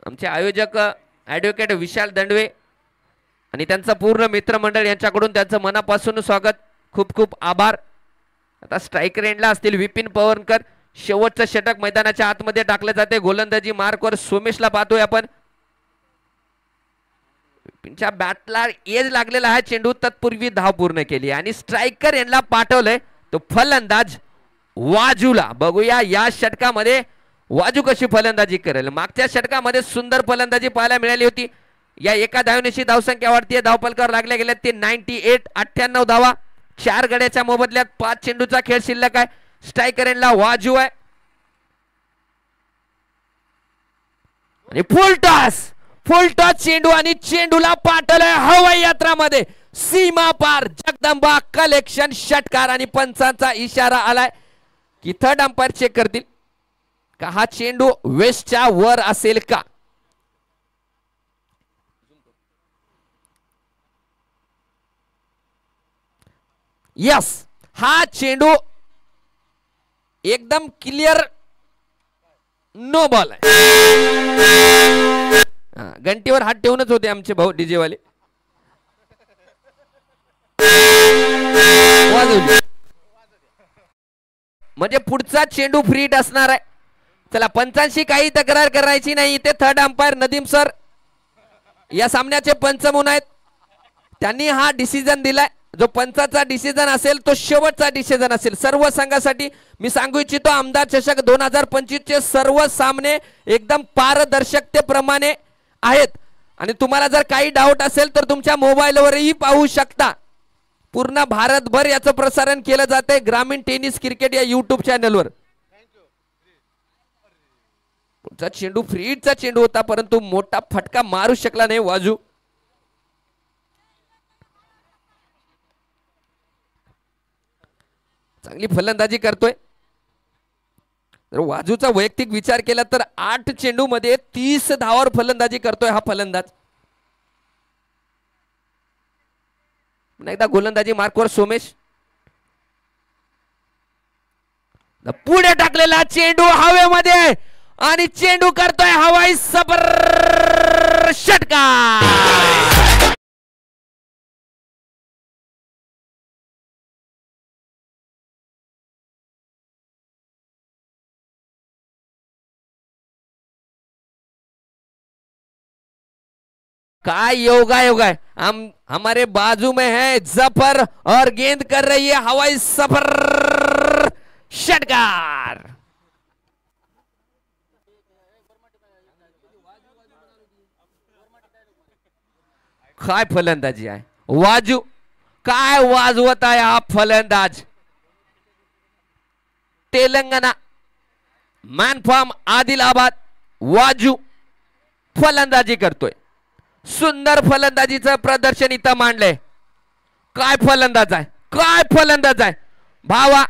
S1: आमचे आयोजक ॲडव्होकेट विशाल दंडवे आणि त्यांचं पूर्ण मित्रमंडळ यांच्याकडून त्यांचं मनापासून स्वागत, खूप खूप आभार. आता स्ट्रायकर एंडला असतील विपिन पवनकर. शेवटचं षटक मैदानाच्या आतमध्ये टाकलं जाते. गोलंदाजी मार्कवर सोमेशला पाहतोय आपण. विपिनच्या बॅटला एज लागलेला हा चेंडू तत्पूर्वी धाव पूर्ण केली आणि स्ट्रायकर एंडला पाठवलंय तो फलंदाज वाजूला. बघूया या षटकामध्ये वाजू कशी फलंदाजी करेल. मागच्या षटकामध्ये सुंदर फलंदाजी पाहायला मिळाली होती. या एका धावनेशी धावसंख्या वाढतीये. धावफलकावर लागल्या गेल्या ते 98, 98 धावा. 4 गड्याच्या मोबदल्यात 5 चेंडूचा खेळ शिल्लक आहे. स्ट्रायकर एंडला वाजू आहे आणि फुल टॉस चेंडू आणि चेंडूला पाठवलंय हवाई यात्रामध्ये सीमा पार. जगदंबा कलेक्शन षटकार आणि पंचांचा इशारा आलाय की थर्ड अंपायर चेक करतील का हा चेंडू वेस्टच्या वर असेल का. यस, हा चेंडू एकदम क्लिअर नो बॉल आहे. घंटीवर हात ठेवूनच होते आमचे भाऊ डीजे वाले. म्हणजे पुढचा चेंडू फ्री हिट असणार आहे. चला, पंचांशी काही तक्रार करायची नाही. इथे थर्ड अंपायर नदीम सर या सामन्याचे पंच म्हणून आहेत. त्यांनी हा डिसिजन दिलाय. जो पंचाचा डिसिजन असेल तो शेवटचा डिसिजन असेल. सर्व संघासाठी मी सांगू इच्छितो, आमदार चषक 2025 चे सर्व सामने एकदम पारदर्शकतेप्रमाणे आहेत. आणि तुम्हाला जर काही डाऊट असेल तर तुमच्या मोबाईलवरही पाहू शकता. पूर्ण भारतभर याचं प्रसारण केलं जाते ग्रामीण टेनिस क्रिकेट या युट्यूब चॅनलवर. पुढचा चेंडू फ्री हिटचा चेंडू होता, परंतु मोठा फटका मारू शकला नाही वाजू. चांगली फलंदाजी करतोय. जर वाजूचा वैयक्तिक विचार केला तर 8 चेंडू मध्ये 30 धावावर फलंदाजी करतोय हा फलंदाज. एकदा गोलंदाजी मार्कवर सोमेश. पुढे टाकलेला चेंडू हवेमध्ये आणि चेंडू करतोय हवाई सबर षटकार. काय योगा है. हमारे बाजू में है जफर और गेंद कर रही है हवाई सफर षटकार. काय फलंदाजी आहे वाजू. काय वाजवत आहे हा फलंदाज. तेलंगणा मॅन फ्रॉम आदिलाबाद वाजू फलंदाजी करतोय. सुंदर फलंदाजीचं प्रदर्शन इथं मांडलंय. काय फलंदाज आहे, काय फलंदाज आहे भावा.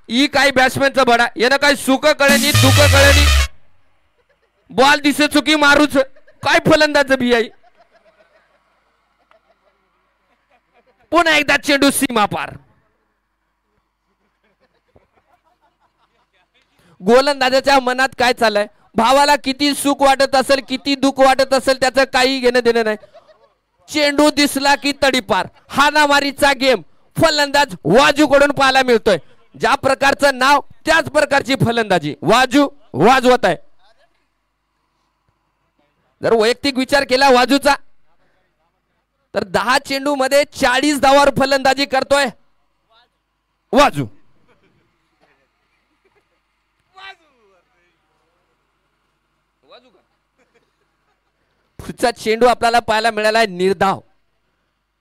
S1: ही काही बॅट्समॅनचं बडा. यानं काय सुख कळणी दुःख कळणी. बॉल दिसे चुकी मारूच. काय फलंदाज भी आहे. पुन्हा एकदा चेंडू सीमा पार. गोलंदाजाच्या मनात काय चाललंय. भावाला किती सुख वाटत असेल, किती दुःख वाटत असेल, त्याचं काही घेणं देणं नाही. चेंडू दिसला की तडीपार. हाणामारीचा गेम फलंदाज वाजूकडून पाहायला मिळतोय. ज्या प्रकारचं नाव त्याच प्रकारची फलंदाजी वाजू वाजवत आहे. जर वैयक्तिक विचार केला वाजूचा तर 10 चेंडू मध्ये 40 धावावर फलंदाजी करतोय वाजू. पुढचा चेंडू आपल्याला पाहायला मिळाला निर्धाव.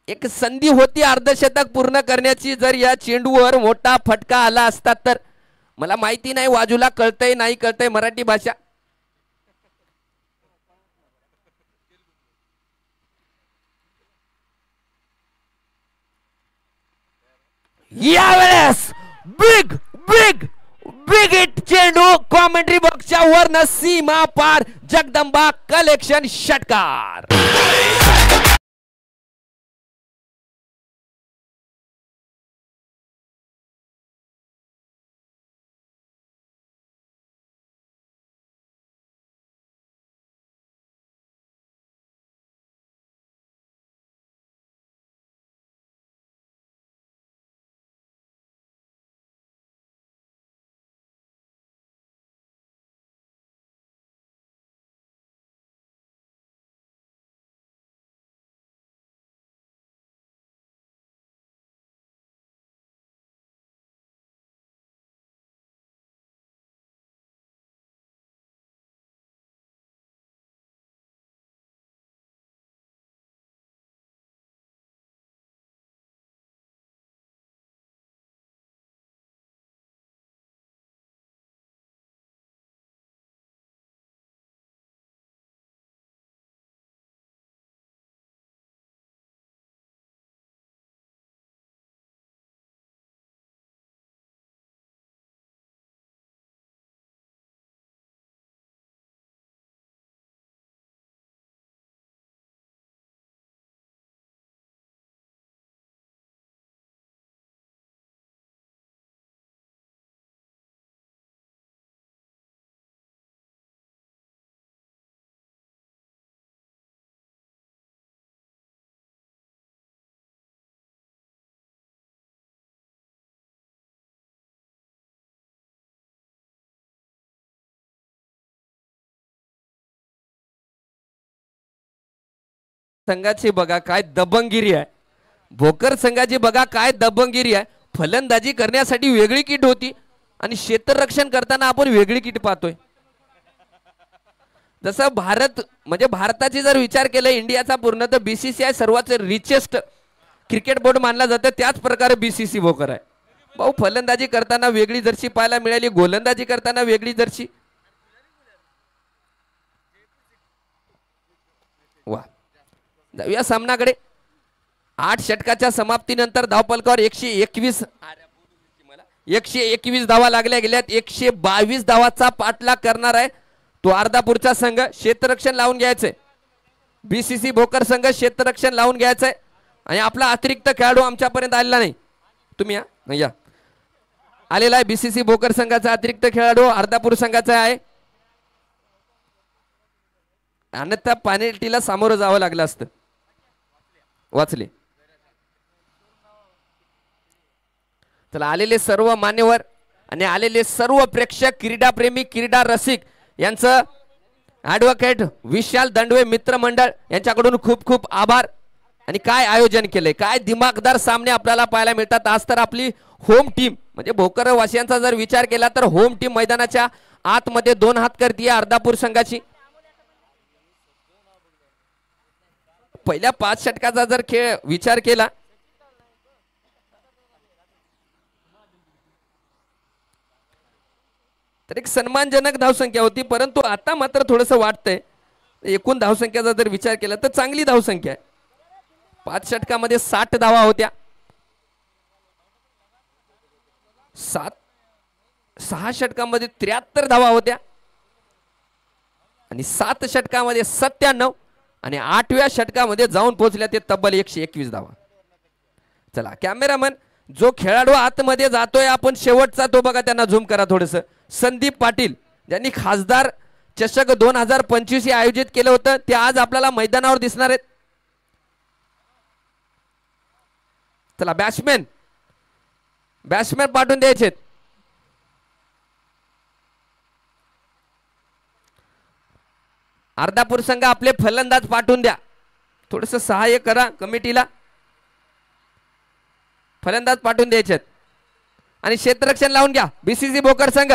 S1: एक संधी होती अर्धशतक पूर्ण करण्याची. जर या चेंडूवर मोठा फटका आला असता तर मला माहिती नाही वाजूला कळतंय नाही कळतंय मराठी भाषा. यावेळेस बिग बिग बिग हिट चेंडू कॉमेंट्री बॉक्सच्या वरनं सीमा पार. जगदंबा कलेक्शन षटकार. संघाची बघा काय दबंगिरी आहे, भोकर संघाची बघा काय दबंगिरी आहे. फलंदाजी करण्यासाठी वेगळी किट होती आणि क्षेत्ररक्षण करताना आपण वेगळी किट पाहतोय. जसं भारत म्हणजे भारताची जर विचार केला इंडियाचा पूर्ण तर बीसीसीआय सर्वात रिचेस्ट क्रिकेट बोर्ड मानला जातं, त्याच प्रकारे बीसीसी भोकर आहे. भाऊ फलंदाजी करताना वेगळी जर्सी पाहायला मिळाली, गोलंदाजी करताना वेगळी जर्सी. वा, जाऊया सामनाकडे. 8 षटकाच्या समाप्तीनंतर धावफलकावर 121 धावा लागल्या गेल्यात. 122 धावाचा पाठलाग करणार आहे तो अर्धापूरचा संघ. क्षेत्ररक्षण लावून घ्यायचंय बीसीसी भोकर संघ, क्षेत्ररक्षण लावून घ्यायचंय. आणि आपला अतिरिक्त खेळाडू आमच्यापर्यंत आलेला नाही, तुम्ही या आलेला आहे बीसीसी भोकर संघाचा अतिरिक्त खेळाडू अर्धापूर संघाचा आहे. अन्यथा पेनल्टीला सामोरं जावं लागलं असतं. वाचले. चला आलेले सर्व मान्यवर आणि आलेले सर्व प्रेक्षक, क्रीडाप्रेमी, क्रीडा रसिक यांचं ॲडव्होकेट विशाल दंडवे मित्रमंडळ यांच्याकडून खूप खूप आभार. आणि काय आयोजन केलंय, काय दिमागदार सामने आपल्याला पाहायला मिळतात. आज तर आपली होम टीम म्हणजे भोकर वासियांचा जर विचार केला तर होम टीम मैदानाच्या आतमध्ये 2 हात करते अर्धापूर संघाची. पहिल्या 5 षटकाचा जर खेळ विचार केला तर एक सन्मानजनक धावसंख्या होती, परंतु आता मात्र थोडंसं वाटतंय एकूण धावसंख्येचा जर विचार केला तर चांगली धावसंख्या आहे. 5 षटकामध्ये 60 धावा होत्या. 6 षटकामध्ये 73 धावा होत्या आणि 7 षटकामध्ये 97 आणि 8व्या षटकामध्ये जाऊन पोहोचल्या ते तब्बल 121 धावा. चला कॅमेरामन, जो खेळाडू आतमध्ये जातोय आपण शेवटचा तो बघा, त्यांना झूम करा थोडस. संदीप पाटील ज्यांनी खासदार चषक 2025 हे आयोजित केलं होतं ते आज आपल्याला मैदानावर दिसणार आहेत. चला बॅट्समॅन पाठवून द्यायचे. अर्धापूर संघ आपले फलंदाज पाठवून द्या, थोडस सहाय्य करा कमिटीला. फलंदाज पाठवून द्यायचे आणि क्षेत्ररक्षण लावून घ्या बीसीसी भोकर संघ.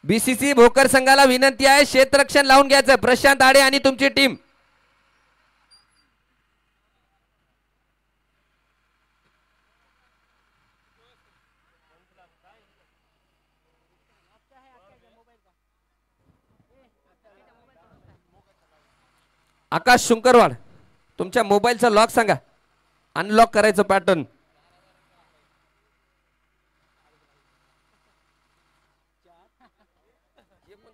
S1: बीसीसी भोकर संघाला विनंती आहे क्षेत्ररक्षण लावून घ्यायचं. प्रशांत आडे आणि तुमची टीम. आकाश शुंकरवाड, तुमच्या मोबाईलचा लॉक सांगा, अनलॉक करायचं पॅटर्न.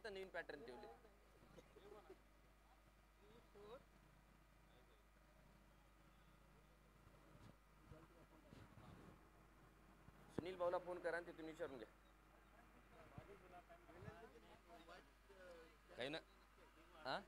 S1: नवीन पॅटर्न ठेवले. सुनील भाऊला फोन करा आणि तुम्ही विचारून घ्या काही ना. हा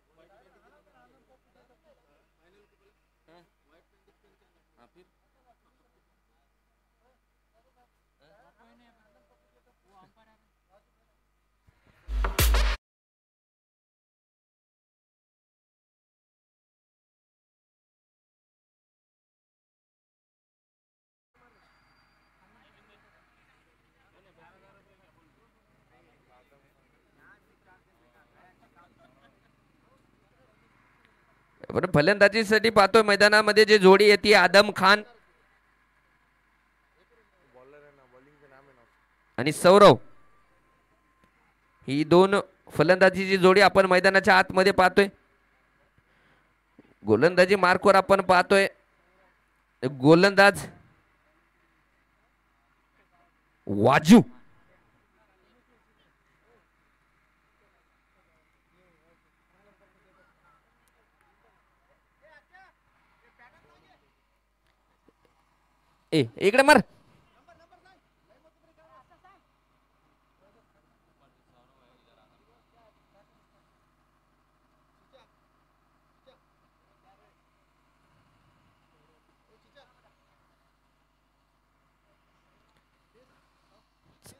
S1: बरं, फलंदाजीसाठी पाहतोय मैदानामध्ये जे जोडी येते आदम खान आणि सौरव, ही 2 फलंदाजीची जोडी आपण मैदानाच्या आतमध्ये पाहतोय. गोलंदाजी मार्कवर आपण पाहतोय गोलंदाज वाजू. इकडे मार.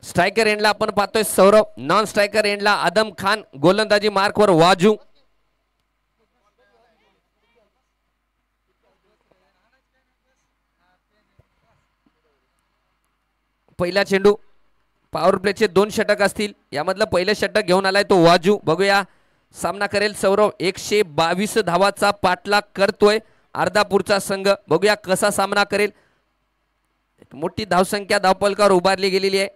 S1: स्ट्रायकर एंडला आपण पाहतोय सौरभ, नॉन स्ट्रायकर एंडला आदम खान, गोलंदाजी मार्कवर वाजू. पहिला चेंडू पॉवर प्लेचे 2 षटक असतील यामधलं पहिलं षटक घेऊन आलाय तो वाजू बघूया सामना करेल सौरव 122 धावाचा पाठलाग करतोय अर्धापूरचा संघ बघूया कसा सामना करेल एक मोठी धावसंख्या धावपलकावर उभारली गेलेली आहे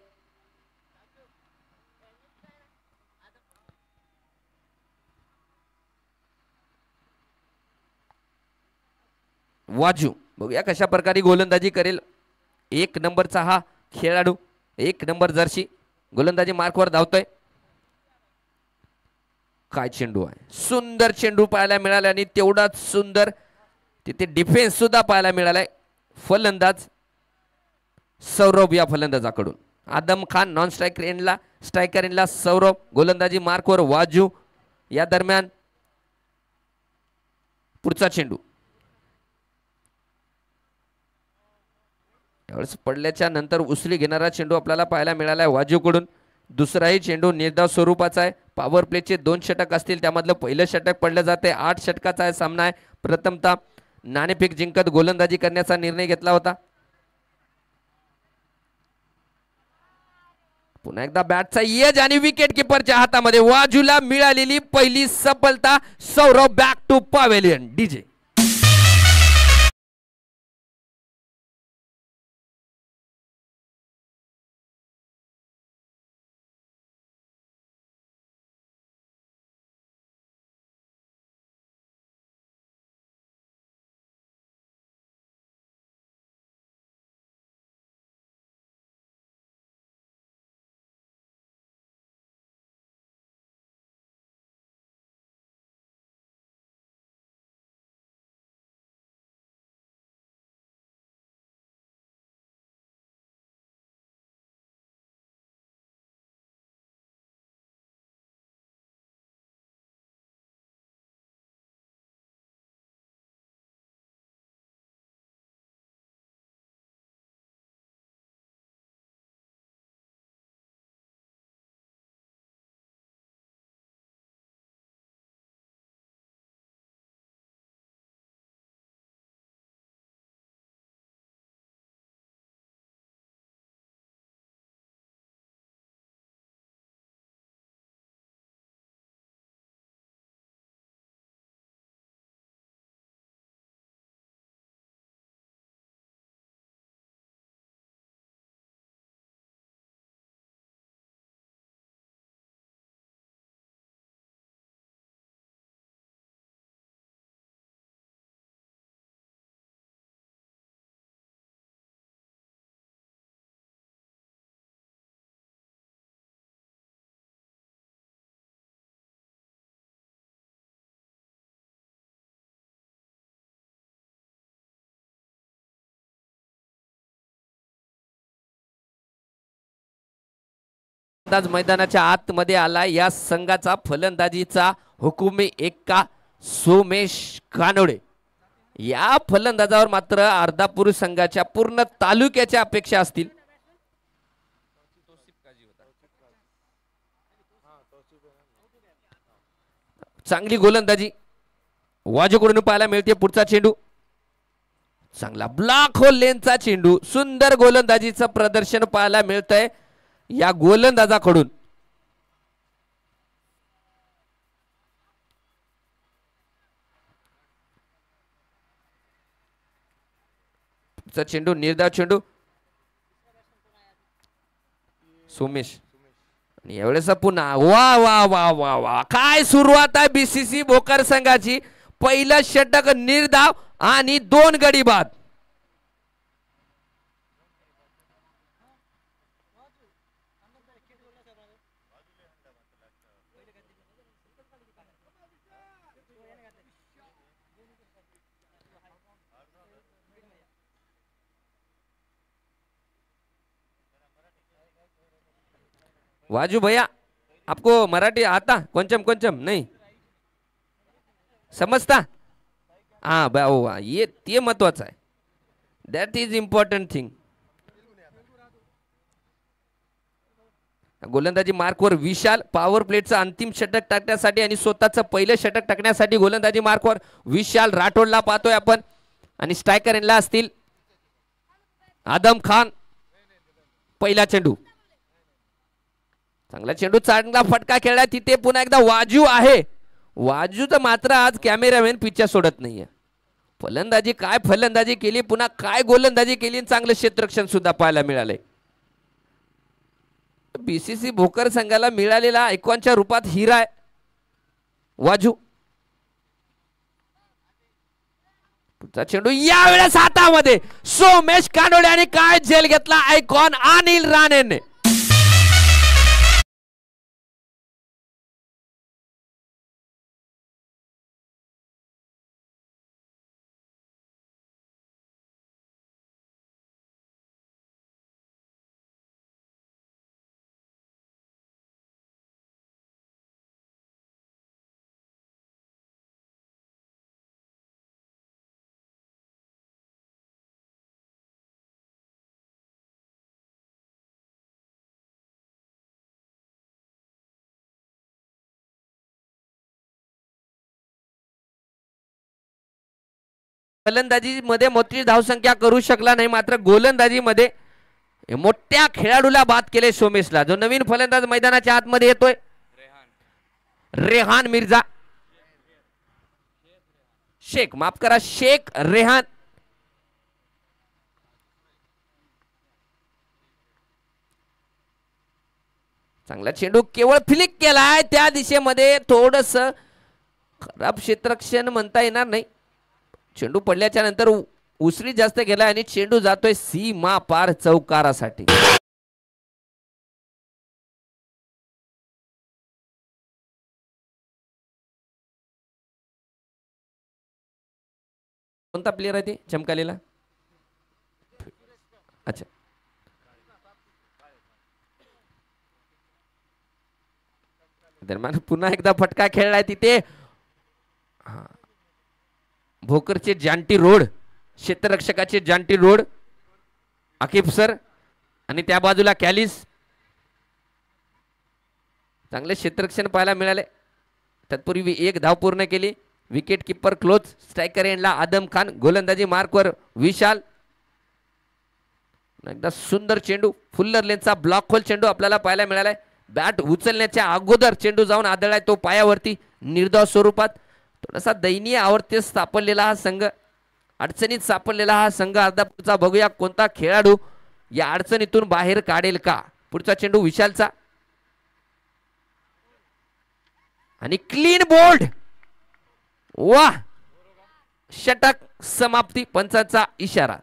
S1: वाजू बघूया कशा प्रकारे गोलंदाजी करेल 1 नंबरचा हा खेळाडू 1 नंबर जर्सी गोलंदाजी मार्कवर धावतोय काय चेंडू आहे सुंदर चेंडू पाहायला मिळाला आणि तेवढाच सुंदर तिथे डिफेन्स सुद्धा पाहायला मिळालाय फलंदाज सौरभ या फलंदाजाकडून आदम खान नॉन स्ट्रायकर एंडला सौरभ गोलंदाजी मार्कवर वाजू या दरम्यान पुढचा चेंडू यावेळेस पडल्याच्या नंतर उसली घेणारा चेंडू आपल्याला पाहायला मिळालाय वाजूकडून दुसराही चेंडू निर्धाव स्वरूपाचा आहे पॉवर प्लेचे 2 षटक असतील त्यामधलं पहिलं षटक पडलं जाते 8 षटकाचा आहे सामना आहे प्रथमतः नाणेफेक जिंकत गोलंदाजी करण्याचा निर्णय घेतला होता पुन्हा एकदा बॅटचा येज आणि विकेट किपरच्या हातामध्ये वाजूला मिळालेली पहिली सफलता Saurabh back to pavilion DJ मैदानाच्या आतमध्ये आला या संघाचा फलंदाजीचा हुकुमी एक्का सोमेश कानोडे या फलंदाजावर मात्र अर्धापूर संघाच्या पूर्ण तालुक्याच्या अपेक्षा असतील चांगली गोलंदाजी वाजूकडून पाहायला मिळते पुढचा चेंडू चांगला ब्लॉक होल लेनचा चेंडू सुंदर गोलंदाजीचं प्रदर्शन पाहायला मिळतंय या गोलंदाजाकडून चेंडू निर्धाव चेंडू सोमेश आणि यावेळेस पुन्हा वा वा वा वा वा काय सुरुवात आहे बीसीसी भोकर संघाची पहिलं षटक निर्धाव आणि 2 गडी बाद वाजू भैया आपको मराठी आता कोंचम कोंचम नहीं समजता हाँ वाह ये महत्वाचं आहे दॅट इज इम्पॉर्टंट थिंग गोलंदाजी मार्कवर विशाल पॉवर प्लेटचा अंतिम षटक टाकण्यासाठी आणि स्वतःचं पहिलं षटक टाकण्यासाठी गोलंदाजी मार्कवर विशाल राठोडला पाहतोय आपण आणि स्ट्रायकर यांना असतील आदम खान पहिला चेंडू, चांगला चेंडू, चांगला फटका खेळला तिथे पुन्हा एकदा वाजू आहे. वाजूचं मात्र आज कॅमेरामॅन पिच्चा सोडत नाहीये. फलंदाजी काय फलंदाजी केली, पुन्हा काय गोलंदाजी केली, चांगलं क्षेत्ररक्षण सुद्धा पाहायला मिळालंय. बीसीसी भोकर संघाला मिळालेला आयकॉनच्या रूपात हिरा आहे वाजू. पुढचा चेंडू यावेळेस हातामध्ये सोमेश कानोळे आणि काय झेल घेतला आयकॉन अनिल राणेने. फलंदाजी मध्ये मोठी धावसंख्या करू शकला नाही, मात्र गोलंदाजी मध्ये मोठ्या खेळाडूला बाद केले सोमेशला. जो नवीन फलंदाज मैदानाच्या आतमध्ये येतोय रेहान मिर्झा, शेख माफ करा शेख रेहान. चांगला चेंडू केवळ फ्लिक केलाय त्या दिशेमध्ये, थोडस खराब क्षेत्ररक्षण म्हणता येणार नाही. चेंडू पडल्याच्या नंतर उसरी जास्त गेला आणि चेंडू जातोय सीमा पार चौकारासाठी. कोणता प्लेयर आहे ते चमकालेला? अच्छा, दरम्यान पुन्हा एकदा फटका खेळलाय तिथे. भोकरचे जांटी रोड, क्षेत्ररक्षकाचे जांटी रोड आकिब सर आणि त्या बाजूला कॅलिस. चांगले क्षेत्ररक्षण पाहायला मिळाले. तत्पूर्वी एक धाव पूर्ण केली. विकेट किपर क्लोज, स्ट्रायकर एंडला आदम खान, गोलंदाजी मार्कवर विशाल. एकदा सुंदर चेंडू, फुल्लर लेनचा ब्लॉक होल चेंडू आपल्याला पाहायला मिळालाय. बॅट उचलण्याच्या अगोदर चेंडू जाऊन आदळलाय तो पायावरती निर्धाव स्वरूपात. थोडासा दयनीय अवस्थेत सापडलेला हा संघ, अडचणीत सापडलेला हा संघ. अर्धा पुढचा बघूया कोणता खेळाडू या अडचणीतून बाहेर काढेल का. पुढचा चेंडू विशालचा आणि क्लीन बोल्ड. वाह, षटक समाप्ती, पंचाचा इशारा.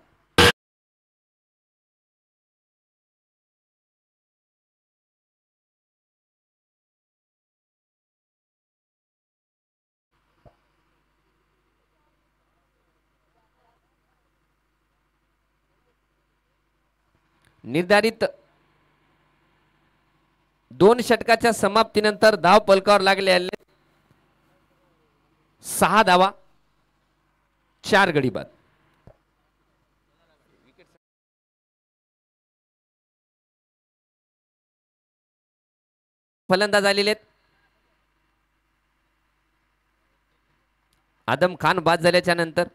S1: निर्धारित 2 षटकाच्या समाप्तीनंतर धाव पलकावर लागले 6 धावा, 4 गडी बाद. फलंदाज आलेले आहेत. आदम खान बाद झाल्याच्या नंतर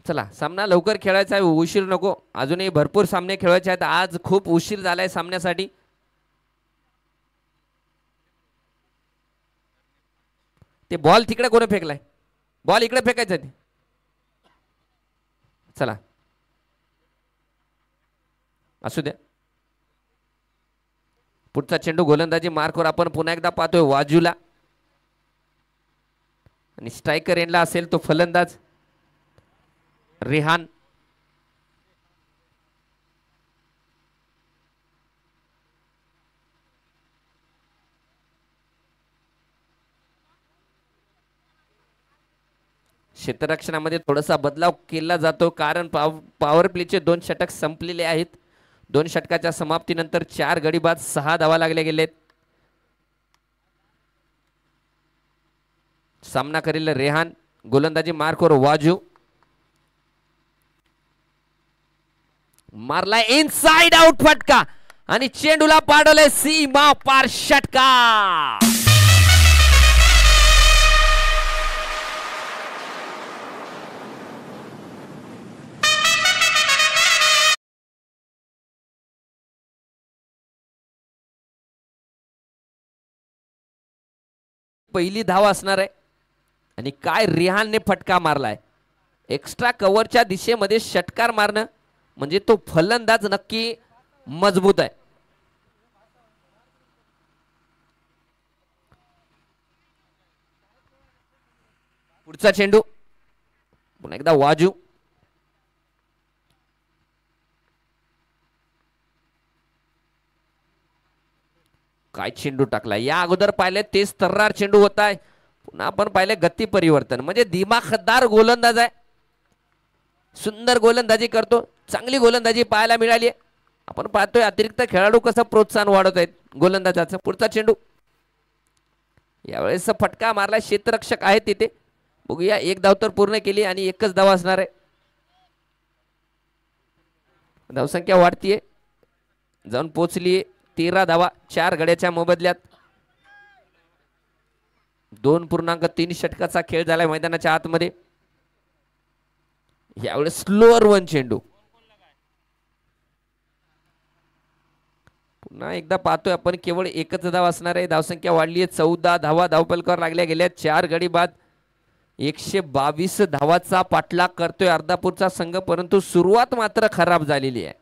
S1: चला सामना लवकर खेळायचा आहे, उशीर नको. अजूनही भरपूर सामने खेळायचे आहेत. आज खूप उशीर झालाय सामन्यासाठी. ते बॉल तिकडे कोण फेकलाय? बॉल इकडे फेकायचा ते. चला असू द्या. पुढचा चेंडू गोलंदाजी मार्कवर आपण पुन्हा एकदा पाहतोय वाजूला आणि स्ट्रायकर एंडला असेल तो फलंदाज रेहान. क्षेत्ररक्षणामध्ये थोडासा बदलाव केला जातो कारण पॉवर प्लेचे 2 षटक संपलेले आहेत. 2 षटकाच्या समाप्तीनंतर 4 गडी बाद, 6 धावा लागले गेलेत. सामना करेल रेहान, गोलंदाजी मार्कवर वाजू. मारला इनसाइड आउट फटका आणि चेंडूला पाडवले सीमा पार षटकार. पहिली धाव असणार आहे आणि काय रिहानने फटका मारलाय. एक्स्ट्रा कव्हरच्या दिशेमध्ये षटकार मारणं म्हणजे तो फलंदाज नक्की मजबूत आहे. पुढचा चेंडू पुन्हा एकदा वाजू. काय चेंडू टाकला. या अगोदर पाहिले तेच तर्रार चेंडू होत आहे. पुन्हा आपण पाहिले गती परिवर्तन म्हणजे दिमाखदार गोलंदाज आहे. सुंदर गोलंदाजी करतो. चांगली गोलंदाजी पाहायला मिळाली आहे. आपण पाहतोय अतिरिक्त खेळाडू कसं प्रोत्साहन वाढवत आहेत गोलंदाजाचं. पुढचा चेंडू यावेळेस फटका मारला. क्षेत्ररक्षक आहे तिथे. बघूया एक धाव तर पूर्ण केली आणि एकच धाव असणार आहे. धावसंख्या वाढतीये. जाऊन पोहोचली 13 धावा 4 गड्याच्या मोबदल्यात. 2.3 षटकाचा खेळ झालाय मैदानाच्या आतमध्ये. यावेळेस स्लोअर वन चेंडू. पुन्हा एकदा पाहतोय आपण केवळ एकच धाव असणार आहे. धावसंख्या वाढली आहे. 14 धावा धावपलकावर लागल्या गेल्या. 4 गडी बाद 122 धावाचा पाठलाग करतोय अर्धापूरचा संघ. परंतु सुरुवात मात्र खराब झालेली आहे.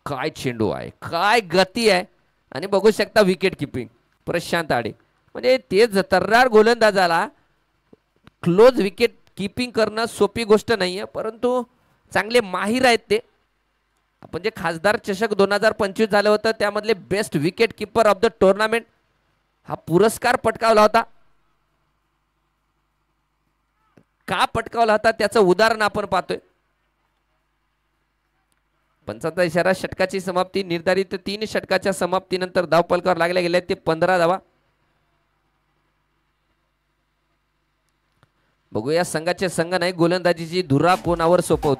S1: काय चेंडू आहे. काय गती आहे. आणि बघू शकता विकेट किपिंग प्रशांत आडे. म्हणजे तेच तर्रार गोलंदाजाला क्लोज विकेट कीपिंग करणं सोपी गोष्ट नाहीये. परंतु चांगले माहिर आहेत ते. आपण जे खासदार चषक 2025 झालं होतं त्यामधले best wicket keeper of the tournament हा पुरस्कार पटकावला होता. का पटकावला होता त्याचं उदाहरण आपण पाहतोय. पंचाचा इशारा. षटकाची समाप्ती निर्धारित 3 षटकाच्या समाप्तीनंतर धावपलकावर लागल्या गेल्या ते 15 धावा. बघूया संघाचे संघ नाही गोलंदाजीची धुरा कोणावर सोपवत.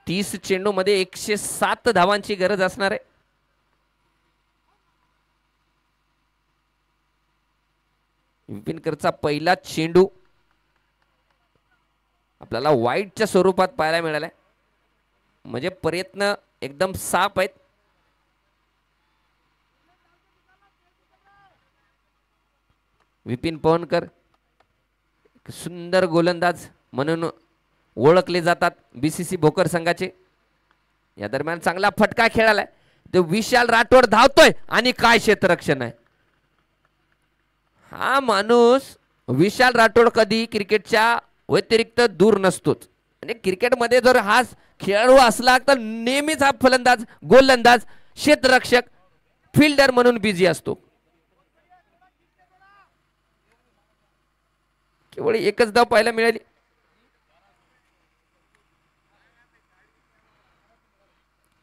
S1: तीस चेंडू मध्ये 107 धावांची गरज असणार आहे. विपिनकरचा पहिला चेंडू आपल्याला वाईटच्या स्वरूपात पाहायला मिळालाय. म्हणजे प्रयत्न एकदम साफ आहेत. विपिन पवनकर सुंदर गोलंदाज म्हणून ओळखले जातात बीसीसी भोकर संघाचे. या दरम्यान चांगला फटका खेळालाय. तो विशाल राठोड धावतोय आणि काय क्षेत्ररक्षण आहे. हा माणूस विशाल राठोड कधी क्रिकेटच्या व्यतिरिक्त दूर नसतोच. म्हणजे क्रिकेटमध्ये जर हा खेळाडू असला तर नेहमीच हा फलंदाज गोलंदाज क्षेत्ररक्षक फिल्डर म्हणून बिझी असतो. केवळ एकच धाव पाहायला मिळाली.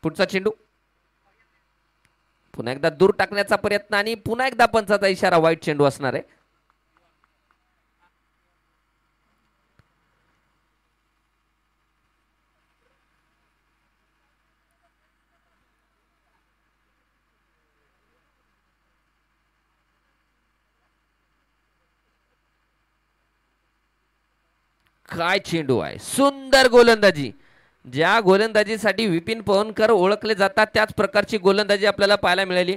S1: पुढचा चेंडू पुन्हा एकदा दूर टाकण्याचा प्रयत्न आणि पुन्हा एकदा पंचाचा इशारा. वाईट चेंडू असणार आहे. काय चेंडू आहे. सुंदर गोलंदाजी. ज्या गोलंदाजीसाठी विपिन पवनकर ओळखले जातात त्याच प्रकारची गोलंदाजी आपल्याला पाहायला मिळाली.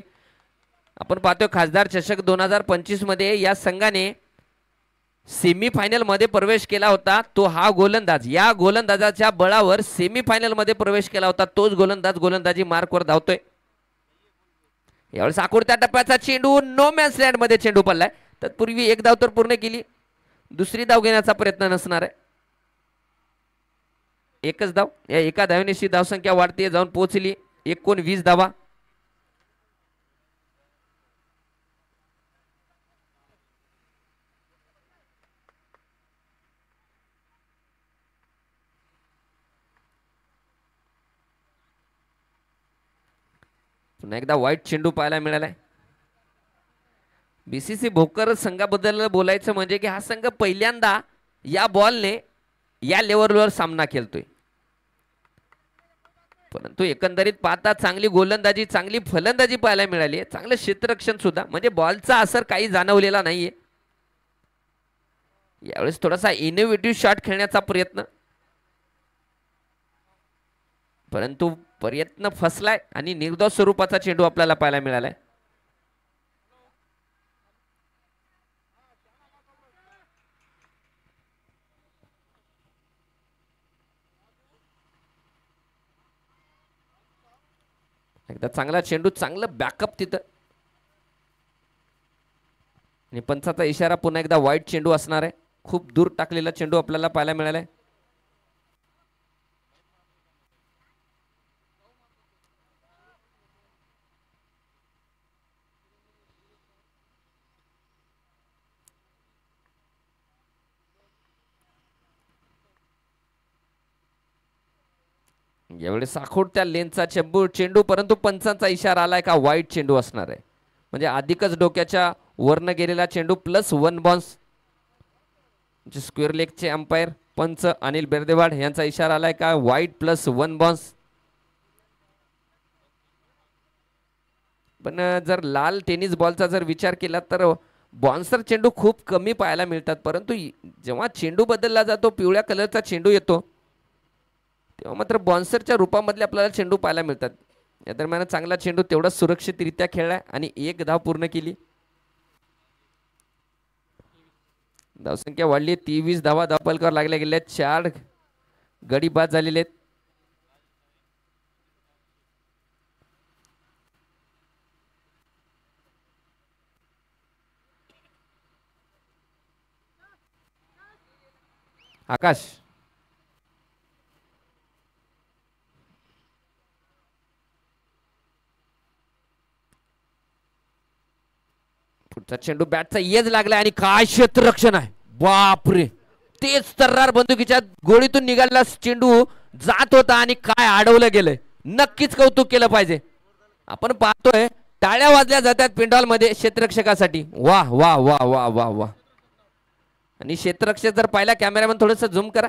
S1: आपण पाहतोय खासदार चषक 2025 मध्ये या संघाने सेमीफायनल मध्ये प्रवेश केला होता. तो हा गोलंदाज या गोलंदाजाच्या बळावर सेमीफायनल मध्ये प्रवेश केला होता. तोच गोलंदाज गोलंदाजी मार्कवर धावतोय. यावेळेस आकुरत्या टप्प्याचा चेंडू नो मॅन्स लँड मध्ये चेंडू पडलाय. तत्पूर्वी एक धाव तर पूर्ण केली. दुसरी धाव घेण्याचा प्रयत्न नसणार आहे. एकच धाव. या एका धावनेशी धावसंख्या वाढते. जाऊन पोहोचली 19 धावा. पुन्हा एकदा वाईट चेंडू पाहायला मिळालाय. बीसीसी भोकर संघाबद्दल बोलायचं म्हणजे की हा संघ पहिल्यांदा या बॉलने या लेवलवर सामना खेळतोय. परंतु एकंदरीत पाहता चांगली गोलंदाजी चांगली फलंदाजी पाहायला मिळाली आहे. चांगलं क्षेत्ररक्षण सुद्धा म्हणजे बॉलचा असर काही जाणवलेला नाहीये. यावेळेस थोडासा इनोव्हेटिव्ह शॉट खेळण्याचा प्रयत्न, परंतु प्रयत्न फसलाय आणि निर्दोष स्वरूपाचा चेंडू आपल्याला पाहायला मिळालाय. एकदा चांगला चेंडू, चांगलं बॅकअप तिथं आणि पंचाचा इशारा. पुन्हा एकदा वाईट चेंडू असणार आहे. खूप दूर टाकलेला चेंडू आपल्याला पाहायला मिळालाय. यावेळी साखोड त्या लेनचा चेंडू, परंतु पंचांचा इशारा आलाय का वाईट चेंडू असणार आहे. म्हणजे अधिकच डोक्याच्या वरनं गेलेला चेंडू +1 बॉन्स. स्क्वेअर लेगचे अंपायर पंच अनिल बेर्देवाड यांचा इशारा आलाय का वाईट +1 बॉन्स. पण जर लाल टेनिस बॉलचा जर विचार केला तर बॉन्सर चेंडू खूप कमी पाहायला मिळतात. परंतु जेव्हा चेंडू बदलला जातो, पिवळ्या कलरचा चेंडू येतो, तेव्हा मात्र बॉन्सरच्या रूपामधले आपल्याला चेंडू पाहायला मिळतात. या दरम्यान चांगला चेंडू तेवढा सुरक्षितरित्या खेळलाय आणि 1 धाव पूर्ण केली. धावसंख्या वाढली. 23 धावा धावपलकावर लागल्या गेल्या. 4 गडी बाद झालेले आहेत. आकाश पुढचा चेंडू बॅटचा येज लागलाय आणि काय क्षेत्ररक्षण आहे. बापरे, तेच तर्रार बंदुकीच्या गोळीतून निघालेला चेंडू जात होता आणि काय अडवलं गेलंय. नक्कीच कौतुक केलं पाहिजे. आपण पाहतोय टाळ्या वाजल्या जातात पेंडॉल मध्ये क्षेत्ररक्षकासाठी. वाह वाह वाह वाह वाह वाह. आणि क्षेत्ररक्षक जर पाहिला कॅमेरामॅन थोडंसं झूम करा.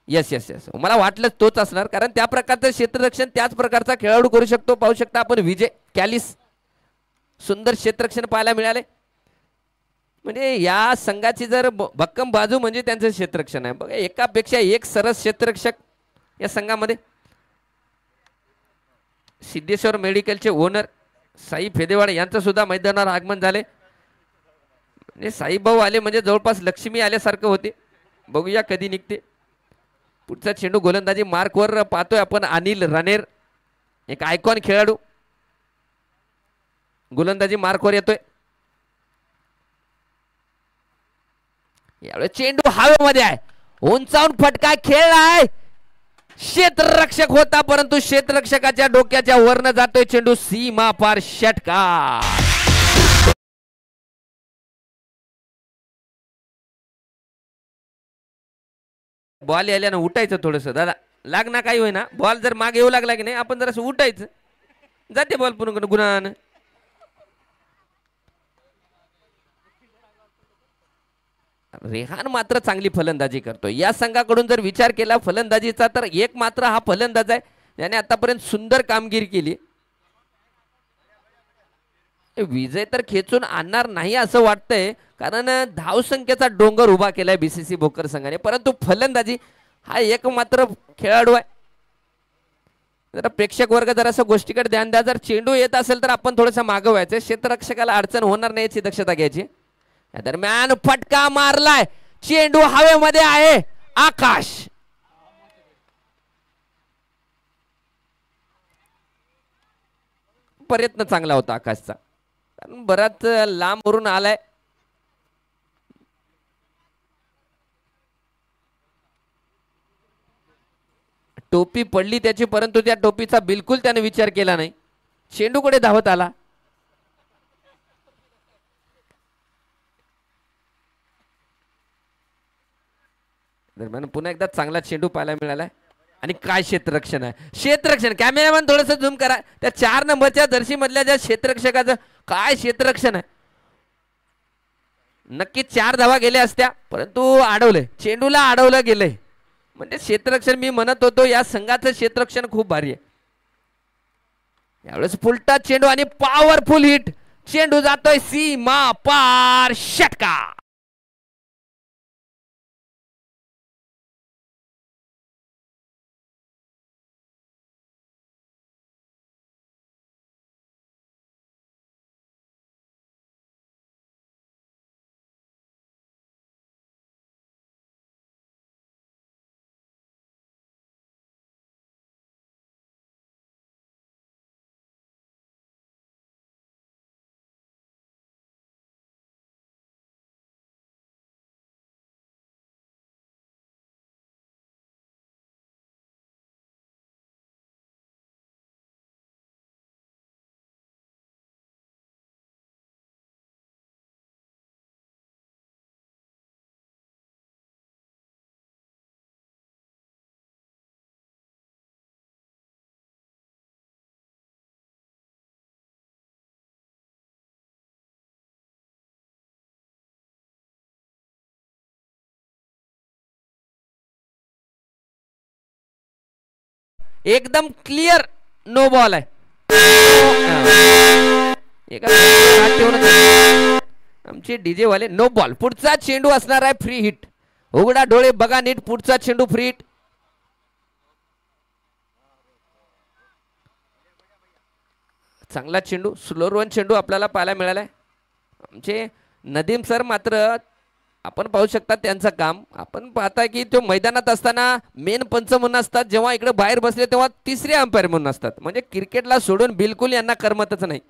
S1: येस येस येस, मला वाटलं तोच असणार, कारण त्या प्रकारचं क्षेत्ररक्षण त्याच प्रकारचा खेळाडू करू शकतो. पाहू शकता आपण विजय कॅलिस, सुंदर क्षेत्ररक्षण पाहायला मिळाले. म्हणजे या संघाची जर भक्कम बाजू म्हणजे त्यांचं क्षेत्ररक्षण आहे. बघा, एकापेक्षा एक सरस क्षेत्ररक्षक या संघामध्ये. सिद्धेश्वर मेडिकलचे ओनर साई फेदेवाड यांचं सुद्धा मैदानावर आगमन झाले. म्हणजे साईभाऊ आले म्हणजे जवळपास लक्ष्मी आल्यासारखं होते. बघूया कधी निघते. पुढचा चेंडू गोलंदाजी मार्कवर पाहतोय आपण. अनिल राणेर, एक आयकॉन खेळाडू, गोलंदाजी मार्कवर येतोय. यावेळेस चेंडू हवेमध्ये आहे. उंचावून फटका खेळलाय. क्षेत्ररक्षक होता, परंतु क्षेत्ररक्षकाच्या डोक्याच्या वरनं जातोय चेंडू. सीमा पार षटकार. बॉल यायला ना उठायचं थोडंसं दादा, लाग ना काही होईना. बॉल जर मागे येऊ लागला की नाही, आपण जरासं उठायचं. जाते बॉल पुन्हा गुणानं. रेहान मात्र चांगली फलंदाजी करतो. या संघाकडून जर विचार केला फलंदाजीचा तर एक मात्र हा फलंदाज आहे ज्याने आतापर्यंत सुंदर कामगिरी केली. विजय तर खेचून आणणार नाही असं वाटतंय, कारण धावसंख्येचा डोंगर उभा केलाय बीसीसी भोकर संघाने. परंतु फलंदाजी हा एक मात्र खेळाडू आहे. जरा प्रेक्षक वर्ग जरा असं गोष्टीकडे ध्यान द्या. जर चेंडू येत असेल तर आपण थोडंसं मागं व्हायचं. क्षेत्ररक्षकाला अडचण होणार नाही याची दक्षता घ्यायची. या दरम्यान फटका मारलाय. चेंडू हवेमध्ये आहे. आकाश, प्रयत्न चांगला होता आकाशचा, कारण बराच लांबवरून आलाय. टोपी पडली त्याची, परंतु त्या टोपीचा बिलकुल त्याने विचार केला नाही. चेंडूकडे धावत आला. दरम्यान पुन्हा एकदा चांगला चेंडू पाहायला मिळालाय. आणि काय क्षेत्ररक्षण आहे, क्षेत्ररक्षण. कॅमेरामॅन थोडस झूम करा. त्या 4 नंबरच्या जर्सी मधल्या ज्या क्षेत्ररक्षकाचं काय क्षेत्ररक्षण आहे. नक्की 4 धावा गेल्या असत्या, परंतु अडवलंय, चेंडूला अडवलं गेलंय. म्हणजे क्षेत्ररक्षण मी म्हणत होतो या संघाचं क्षेत्ररक्षण खूप भारी आहे. यावेळेस फुलटा चेंडू आणि पॉवरफुल हिट. चेंडू जातोय सीमा पार, षटका. एकदम क्लिअर नो बॉल आहे. आमचे डीजे वाले नो बॉल. पुढचा चेंडू असणार आहे फ्री हिट. उघडा डोळे बघा नीट. पुढचा चेंडू फ्री हिट. चांगला चेंडू, स्लोअर वन चेंडू आपल्याला पाहायला मिळालाय. आमचे नदीम सर मात्र आपण पाहू शकता त्यांचं काम. आपण पाहता की तो मैदानात असताना मेन पंच म्हणून असतात, जेव्हा इकडे बाहेर बसले तेव्हा तिसरे अंपायर म्हणून असतात. म्हणजे क्रिकेटला सोडून बिलकुल यांना करमतच नाही.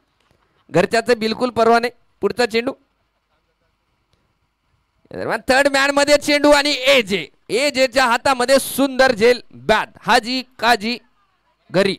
S1: घरच्याचं बिलकुल परवा नाही. पुढचा चेंडू, थर्ड मॅन मध्ये चेंडू आणि एजेच्या हातामध्ये सुंदर झेल बॅट. हाजी काजी घरी.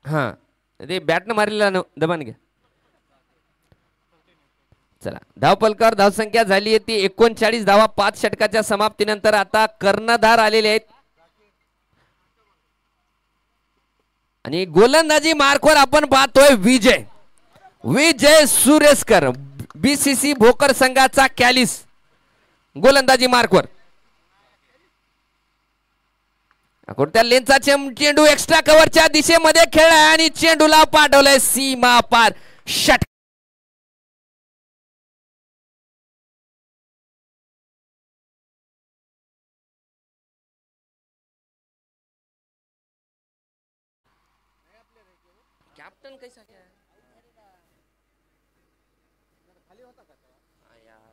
S1: हा ते बॅटनं मारलेला दबान घ्या. चला धावपलकर धावसंख्या झाली आहे ती 39 धावा 5 षटकाच्या समाप्तीनंतर. आता कर्णधार आलेले आहेत आणि गोलंदाजी मार्कवर आपण पाहतोय विजय सुरेशकर, बीसीसी भोकर संघाचा कॅलिस. गोलंदाजी मार्कवर कोणत्या लेनचा चेंडू एक्स्ट्रा कव्हरच्या दिशेमध्ये खेळलाय आणि चेंडूला पाठवलाय सीमा पार, षटक. कॅप्टन कैसा क्या है? खाली होता का यार?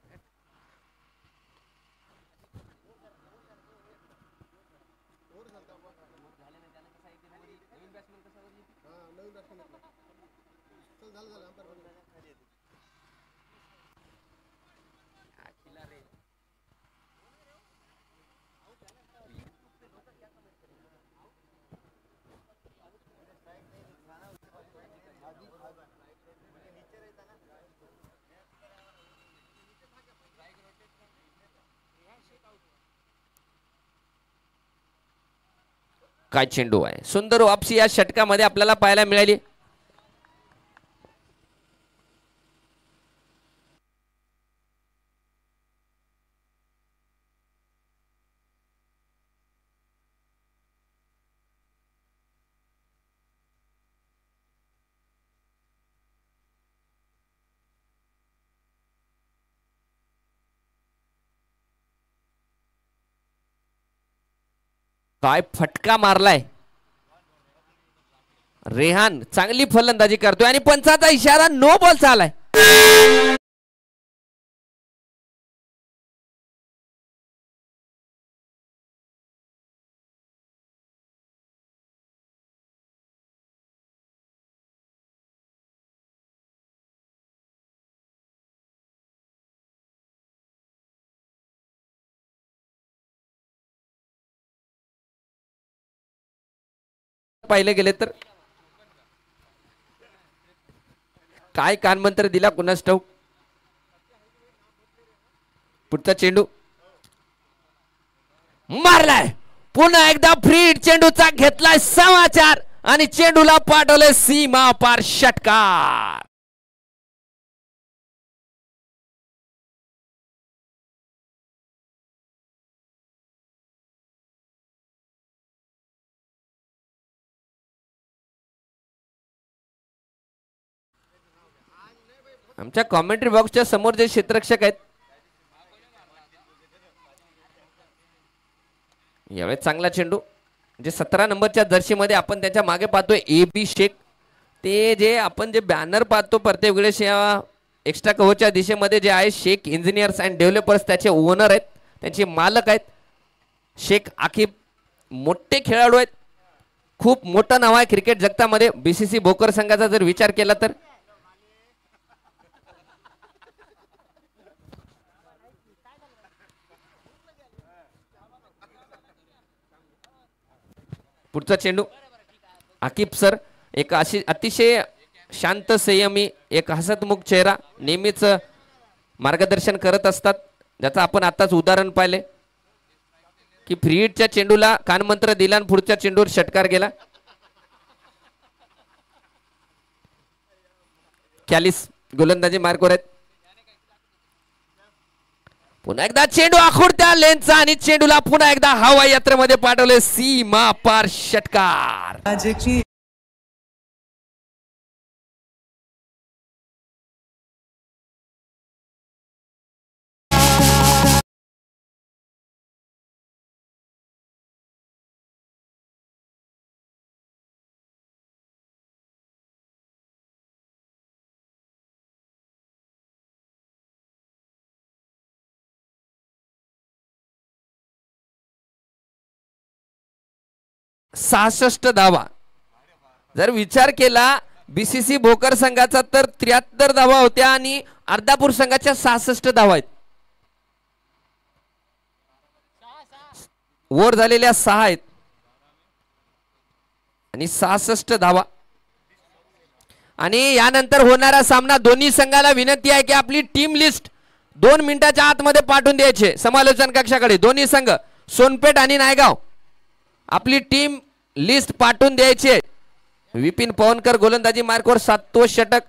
S1: काय चेंडू आहे, सुंदर वापसी या षटकामध्ये आपल्याला पाहायला मिळाली. काय फटका मारलाय रेहान, चांगली फलंदाजी करतोय आणि पंचाचा इशारा नो बॉल चालाय. पाहिले गेले तर काय कानमंत्र दिला कुणास ठाऊक. पुढचा चेंडू मारलाय, पुन्हा एकदा फ्री चेंडूचा घेतलाय समाचार आणि चेंडूला पाठवले सीमा पार षटकार. आमच्या कॉमेंट्री बॉक्सच्या समोर जे क्षेत्ररक्षक आहेत यावेळेस चांगला चेंडू, जे 17 नंबरच्या जर्सी मध्ये आपण त्याच्या मागे पाहतोय AB शेख, ते जे आपण जे बॅनर पाहतो प्रत्येक वेळेस या एक्स्ट्रा कव्हरच्या दिशेमध्ये जे आहे शेख इंजिनियर्स अँड डेव्हलपर्स त्याचे ओनर आहेत, त्यांचे मालक आहेत शेख आकिब. मोठे खेळाडू आहेत, खूप मोठं नाव आहे क्रिकेट जगतामध्ये. BCC भोकर संघाचा जर विचार केला तर पुढचा चेंडू आकिब सर, एक अतिशय शांत संयमी, एक हसतमुख चेहरा, नेहमीच मार्गदर्शन करत असतात, ज्याचं आपण आताच उदाहरण पाहिले की फ्री हिटच्या चेंडूला कानमंत्र दिला आणि पुढच्या चेंडूवर षटकार गेला. कॅलिस गोलंदाजी मार्कवर आहेत. पुन्हा एकदा चेंडू आखुडत्या लेनचा आणि चेंडूला पुन्हा एकदा हवाई यात्रेमध्ये पाठवले सीमा पार षटकार. सहासष्ट धावा. जर विचार केला BCC भोकर संघाचा तर 73 धावा होत्या आणि अर्धापूर संघाच्या 66 धावा आहेत. ओव्हर झालेल्या 6 आहेत आणि 66 धावा. आणि यानंतर होणारा सामना दोन्ही संघाला विनंती आहे की आपली टीम लिस्ट 2 मिनिटाच्या आतमध्ये पाठवून द्यायचे समालोचन कक्षाकडे. दोन्ही संघ सोनपेठ आणि नायगाव आपली टीम लिस्ट पाठवून द्यायची. विपिन पवनकर गोलंदाजी मार्कवर 7वं षटक.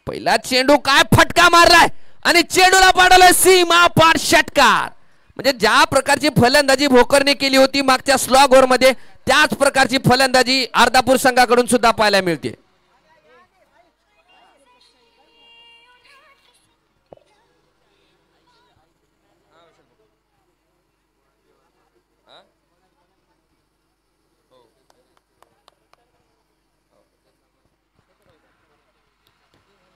S1: पहिला चेंडू काय फटका मारलाय आणि चेंडूला पाडलाय सीमा पार षटकार. म्हणजे ज्या प्रकारची फलंदाजी भोकरने केली होती मागच्या स्लॉग ओव्हर मध्ये, त्याच प्रकारची फलंदाजी अर्धापूर संघाकडून सुद्धा पाहायला मिळते.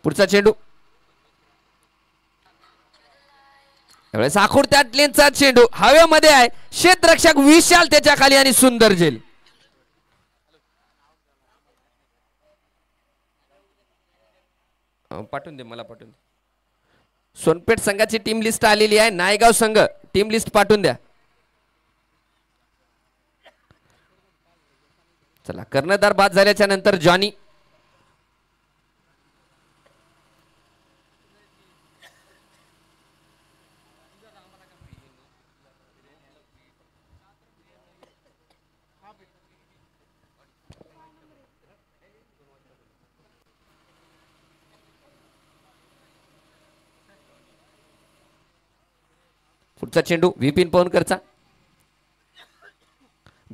S1: पुढचा चेंडू त्यावेळेस आखुडत्या लेनचा चेंडू हवेमध्ये आहे, क्षेत्ररक्षक विशाल त्याच्या खाली आणि सुंदर झेल. पाठवून दे, मला पाठवून दे. सोनपेठ संघाची टीम लिस्ट आलेली आहे, नायगाव संघ टीम लिस्ट पाठवून द्या. चला, कर्णधार बाद झाल्याच्या नंतर जॉनी. पुढचा चेंडू विपिन पवनकरचा.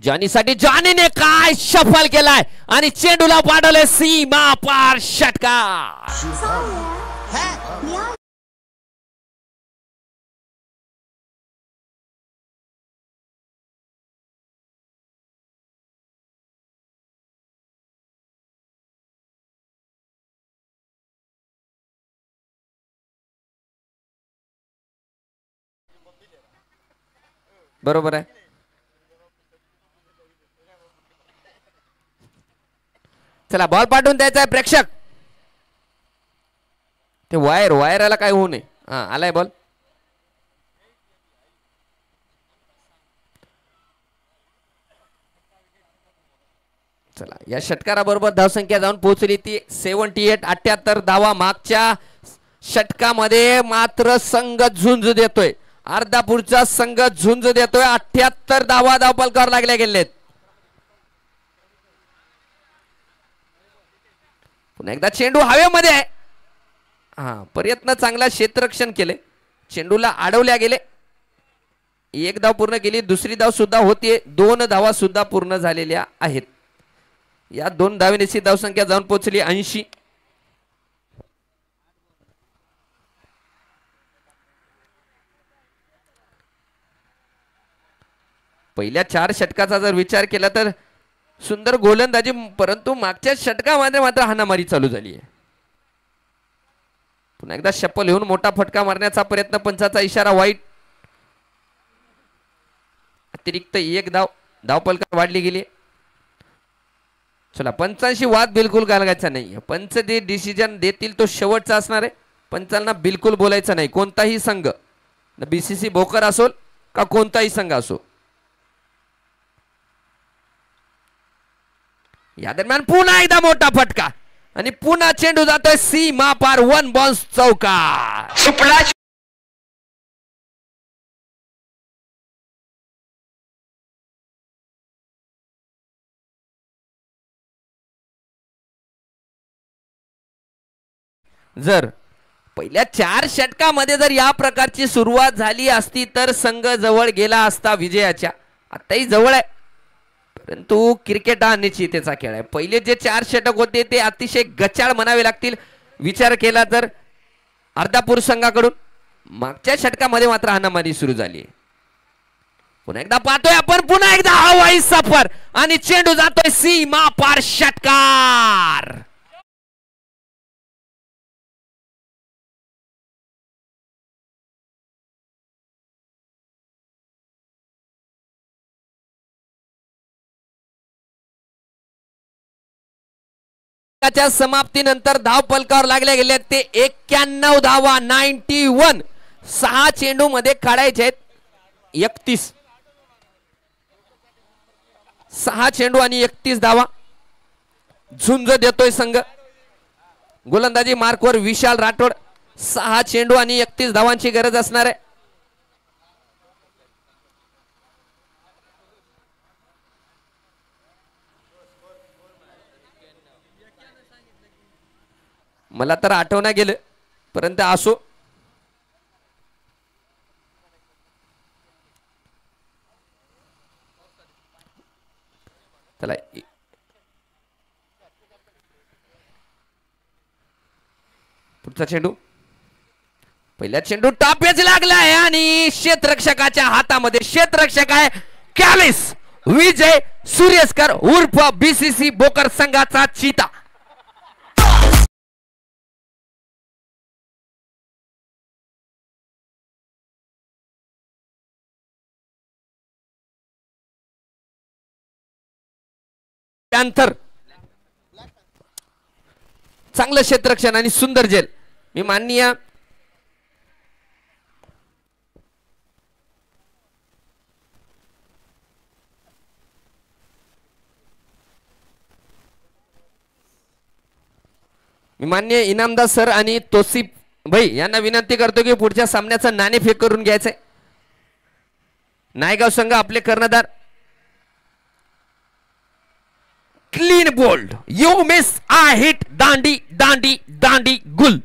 S1: जॉनीसाठी, जॉनीने काय शफल केलाय आणि चेंडूला पाडवले सीमा पार षटकार. बरोबर आहे. चला बॉल पाठवून द्यायचा आहे प्रेक्षक. ते वायराला काय होऊ नये. हा आलाय बॉल. चला या षटकाराबरोबर धावसंख्या जाऊन पोहोचली ती 78. 78 धावा. मागच्या षटकामध्ये मात्र संघ झुंज देतोय. अर्धापूरचा संघ झुंज देतोय. 78 धावा धावपलकावर लागल्या गेलेत. पुन्हा एकदा चेंडू हवेमध्ये आहे. हा प्रयत्न चांगला क्षेत्ररक्षण केले. चेंडूला अडवल्या गेले. एक धाव पूर्ण केली. दुसरी धाव सुद्धा होतीये. 2 धावा सुद्धा पूर्ण झालेल्या आहेत. या 2 धावेची धावसंख्या जाऊन पोहोचली 80. पहिल्या 4 षटकाचा जर विचार केला तर सुंदर गोलंदाजी, परंतु मागच्या षटकामध्ये मात्र हाणामारी चालू झाली आहे. पुन्हा एकदा शप्पल येऊन मोठा फटका मारण्याचा प्रयत्न. पंचाचा इशारा वाईट. अतिरिक्त 1 धाव धावपलकार वाढली गेली. चला पंचांशी वाद बिलकुल घालायचा नाही. पंच जे डिसिजन देतील तो शेवटचा असणार आहे. पंचांना बिलकुल बोलायचं नाही. कोणताही संघ, बीसीसी भोकर असो का कोणताही संघ असो. या दरम्यान पुन्हा एकदा मोठा फटका आणि पुन्हा चेंडू जातोय सीमा पार. 1 बॉल चौकार. जर पहिल्या 4 षटकामध्ये जर या प्रकारची सुरुवात झाली असती तर संघ जवळ गेला असता विजयाच्या. आताही जवळ आहे, परंतु क्रिकेट हा निश्चितेचा खेळ आहे. पहिले जे 4 षटक होते ते अतिशय गचाळ म्हणावे लागतील विचार केला तर अर्धापूर संघाकडून. मागच्या षटकामध्ये मात्र हाणामारी सुरू झाली. पुन्हा एकदा पाहतोय आपण. पुन्हा एकदा हवाई सफर आणि चेंडू जातोय सीमा पार. षटकार. समाप्तीनंतर धाव पलकावर लागल्या गेल्या ते 91 धावा. 91. 6 चेंडू मध्ये काढायचे आहेत 31. 6 चेंडू आणि 31 धावा. झुंज देतोय संघ. गोलंदाजी मार्कवर विशाल राठोड. 6 चेंडू आणि 31 धावांची गरज असणार आहे. मला तर आठवणा गेलं, परंतु असो. चला पुढचा चेंडू. पहिला चेंडू टापेच लागलाय आणि क्षेत्ररक्षकाच्या हातामध्ये. क्षेत्ररक्षक आहे कॅलिस विजय सूर्यस्कर उर्फ बीसीसी भोकर संघाचा चीता. पॅन्थर चांगलं क्षेत्ररक्षण आणि सुंदर जेल. मी माननीय इनामदार सर आणि तोसिफ भाई यांना विनंती करतो की पुढच्या सामन्याचं नाणेफेक करून घ्यायचंय. नायगाव संघ आपले कर्णधार. Clean bowled. You miss I hit. दांडी दांडी दांडी गुल.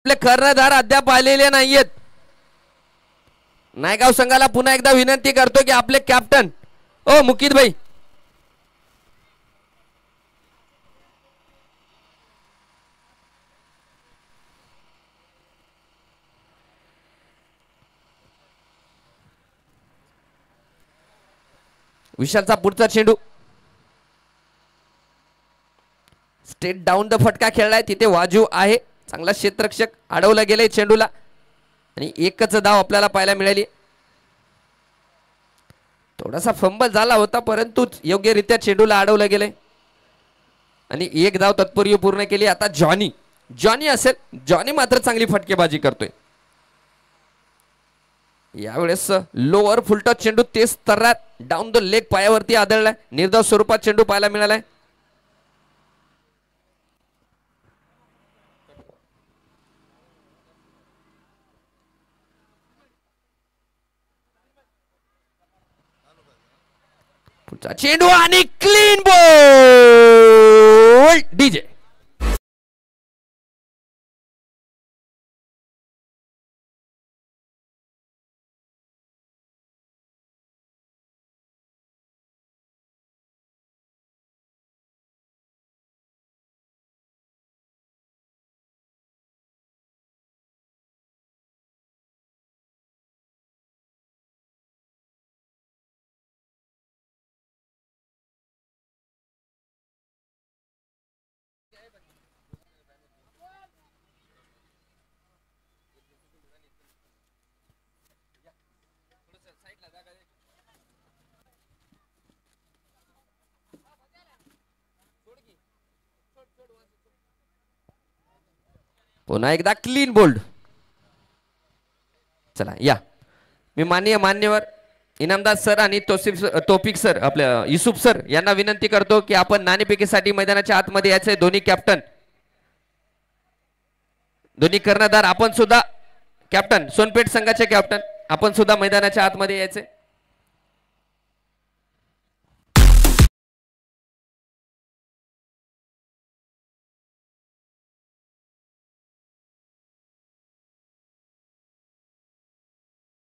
S1: आपले कर्णधार अद्याप आलेले नाहीयेत. नायगाव संघाला पुन्हा एकदा विनंती करतो की आपले कॅप्टन ओ मुकित भाई विशालचा पुढचा चेंडू स्टेट डाऊन द फटका खेळलाय, तिथे वाजू आहे. चांगला क्षेत्ररक्षक अडवलं गेलंय चेंडूला आणि एकच धाव आपल्याला पाहायला मिळाली. थोडासा फंबल झाला होता परंतु योग्यरित्या चेंडूला अडवलं गेलंय आणि एक धाव तत्पूर्वी पूर्ण केली. आता जॉनी असेल, जॉनी मात्र चांगली फटकेबाजी करतोय. यावेळेस लोअर फुलटॉस चेंडू तेच तर्रात डाऊन द लेग पायावरती आदळलाय. निर्धाव स्वरूपात चेंडू पाहायला मिळालाय. पुढचा चेंडू आणि क्लीन बॉल डीजे. पुन्हा एकदा क्लीन बोल्ड. चला या, मी मान्यवर इनामदार सर आणि तोफिक सर आपल्या युसुफ सर यांना विनंती करतो की आपण नाणेफेकीसाठी मैदानाच्या आतमध्ये यायचे. दोन्ही कॅप्टन, दोन्ही कर्णधार, आपण सुद्धा कॅप्टन, सोनपेठ संघाचे कॅप्टन, आपण सुद्धा मैदानाच्या आतमध्ये यायचे.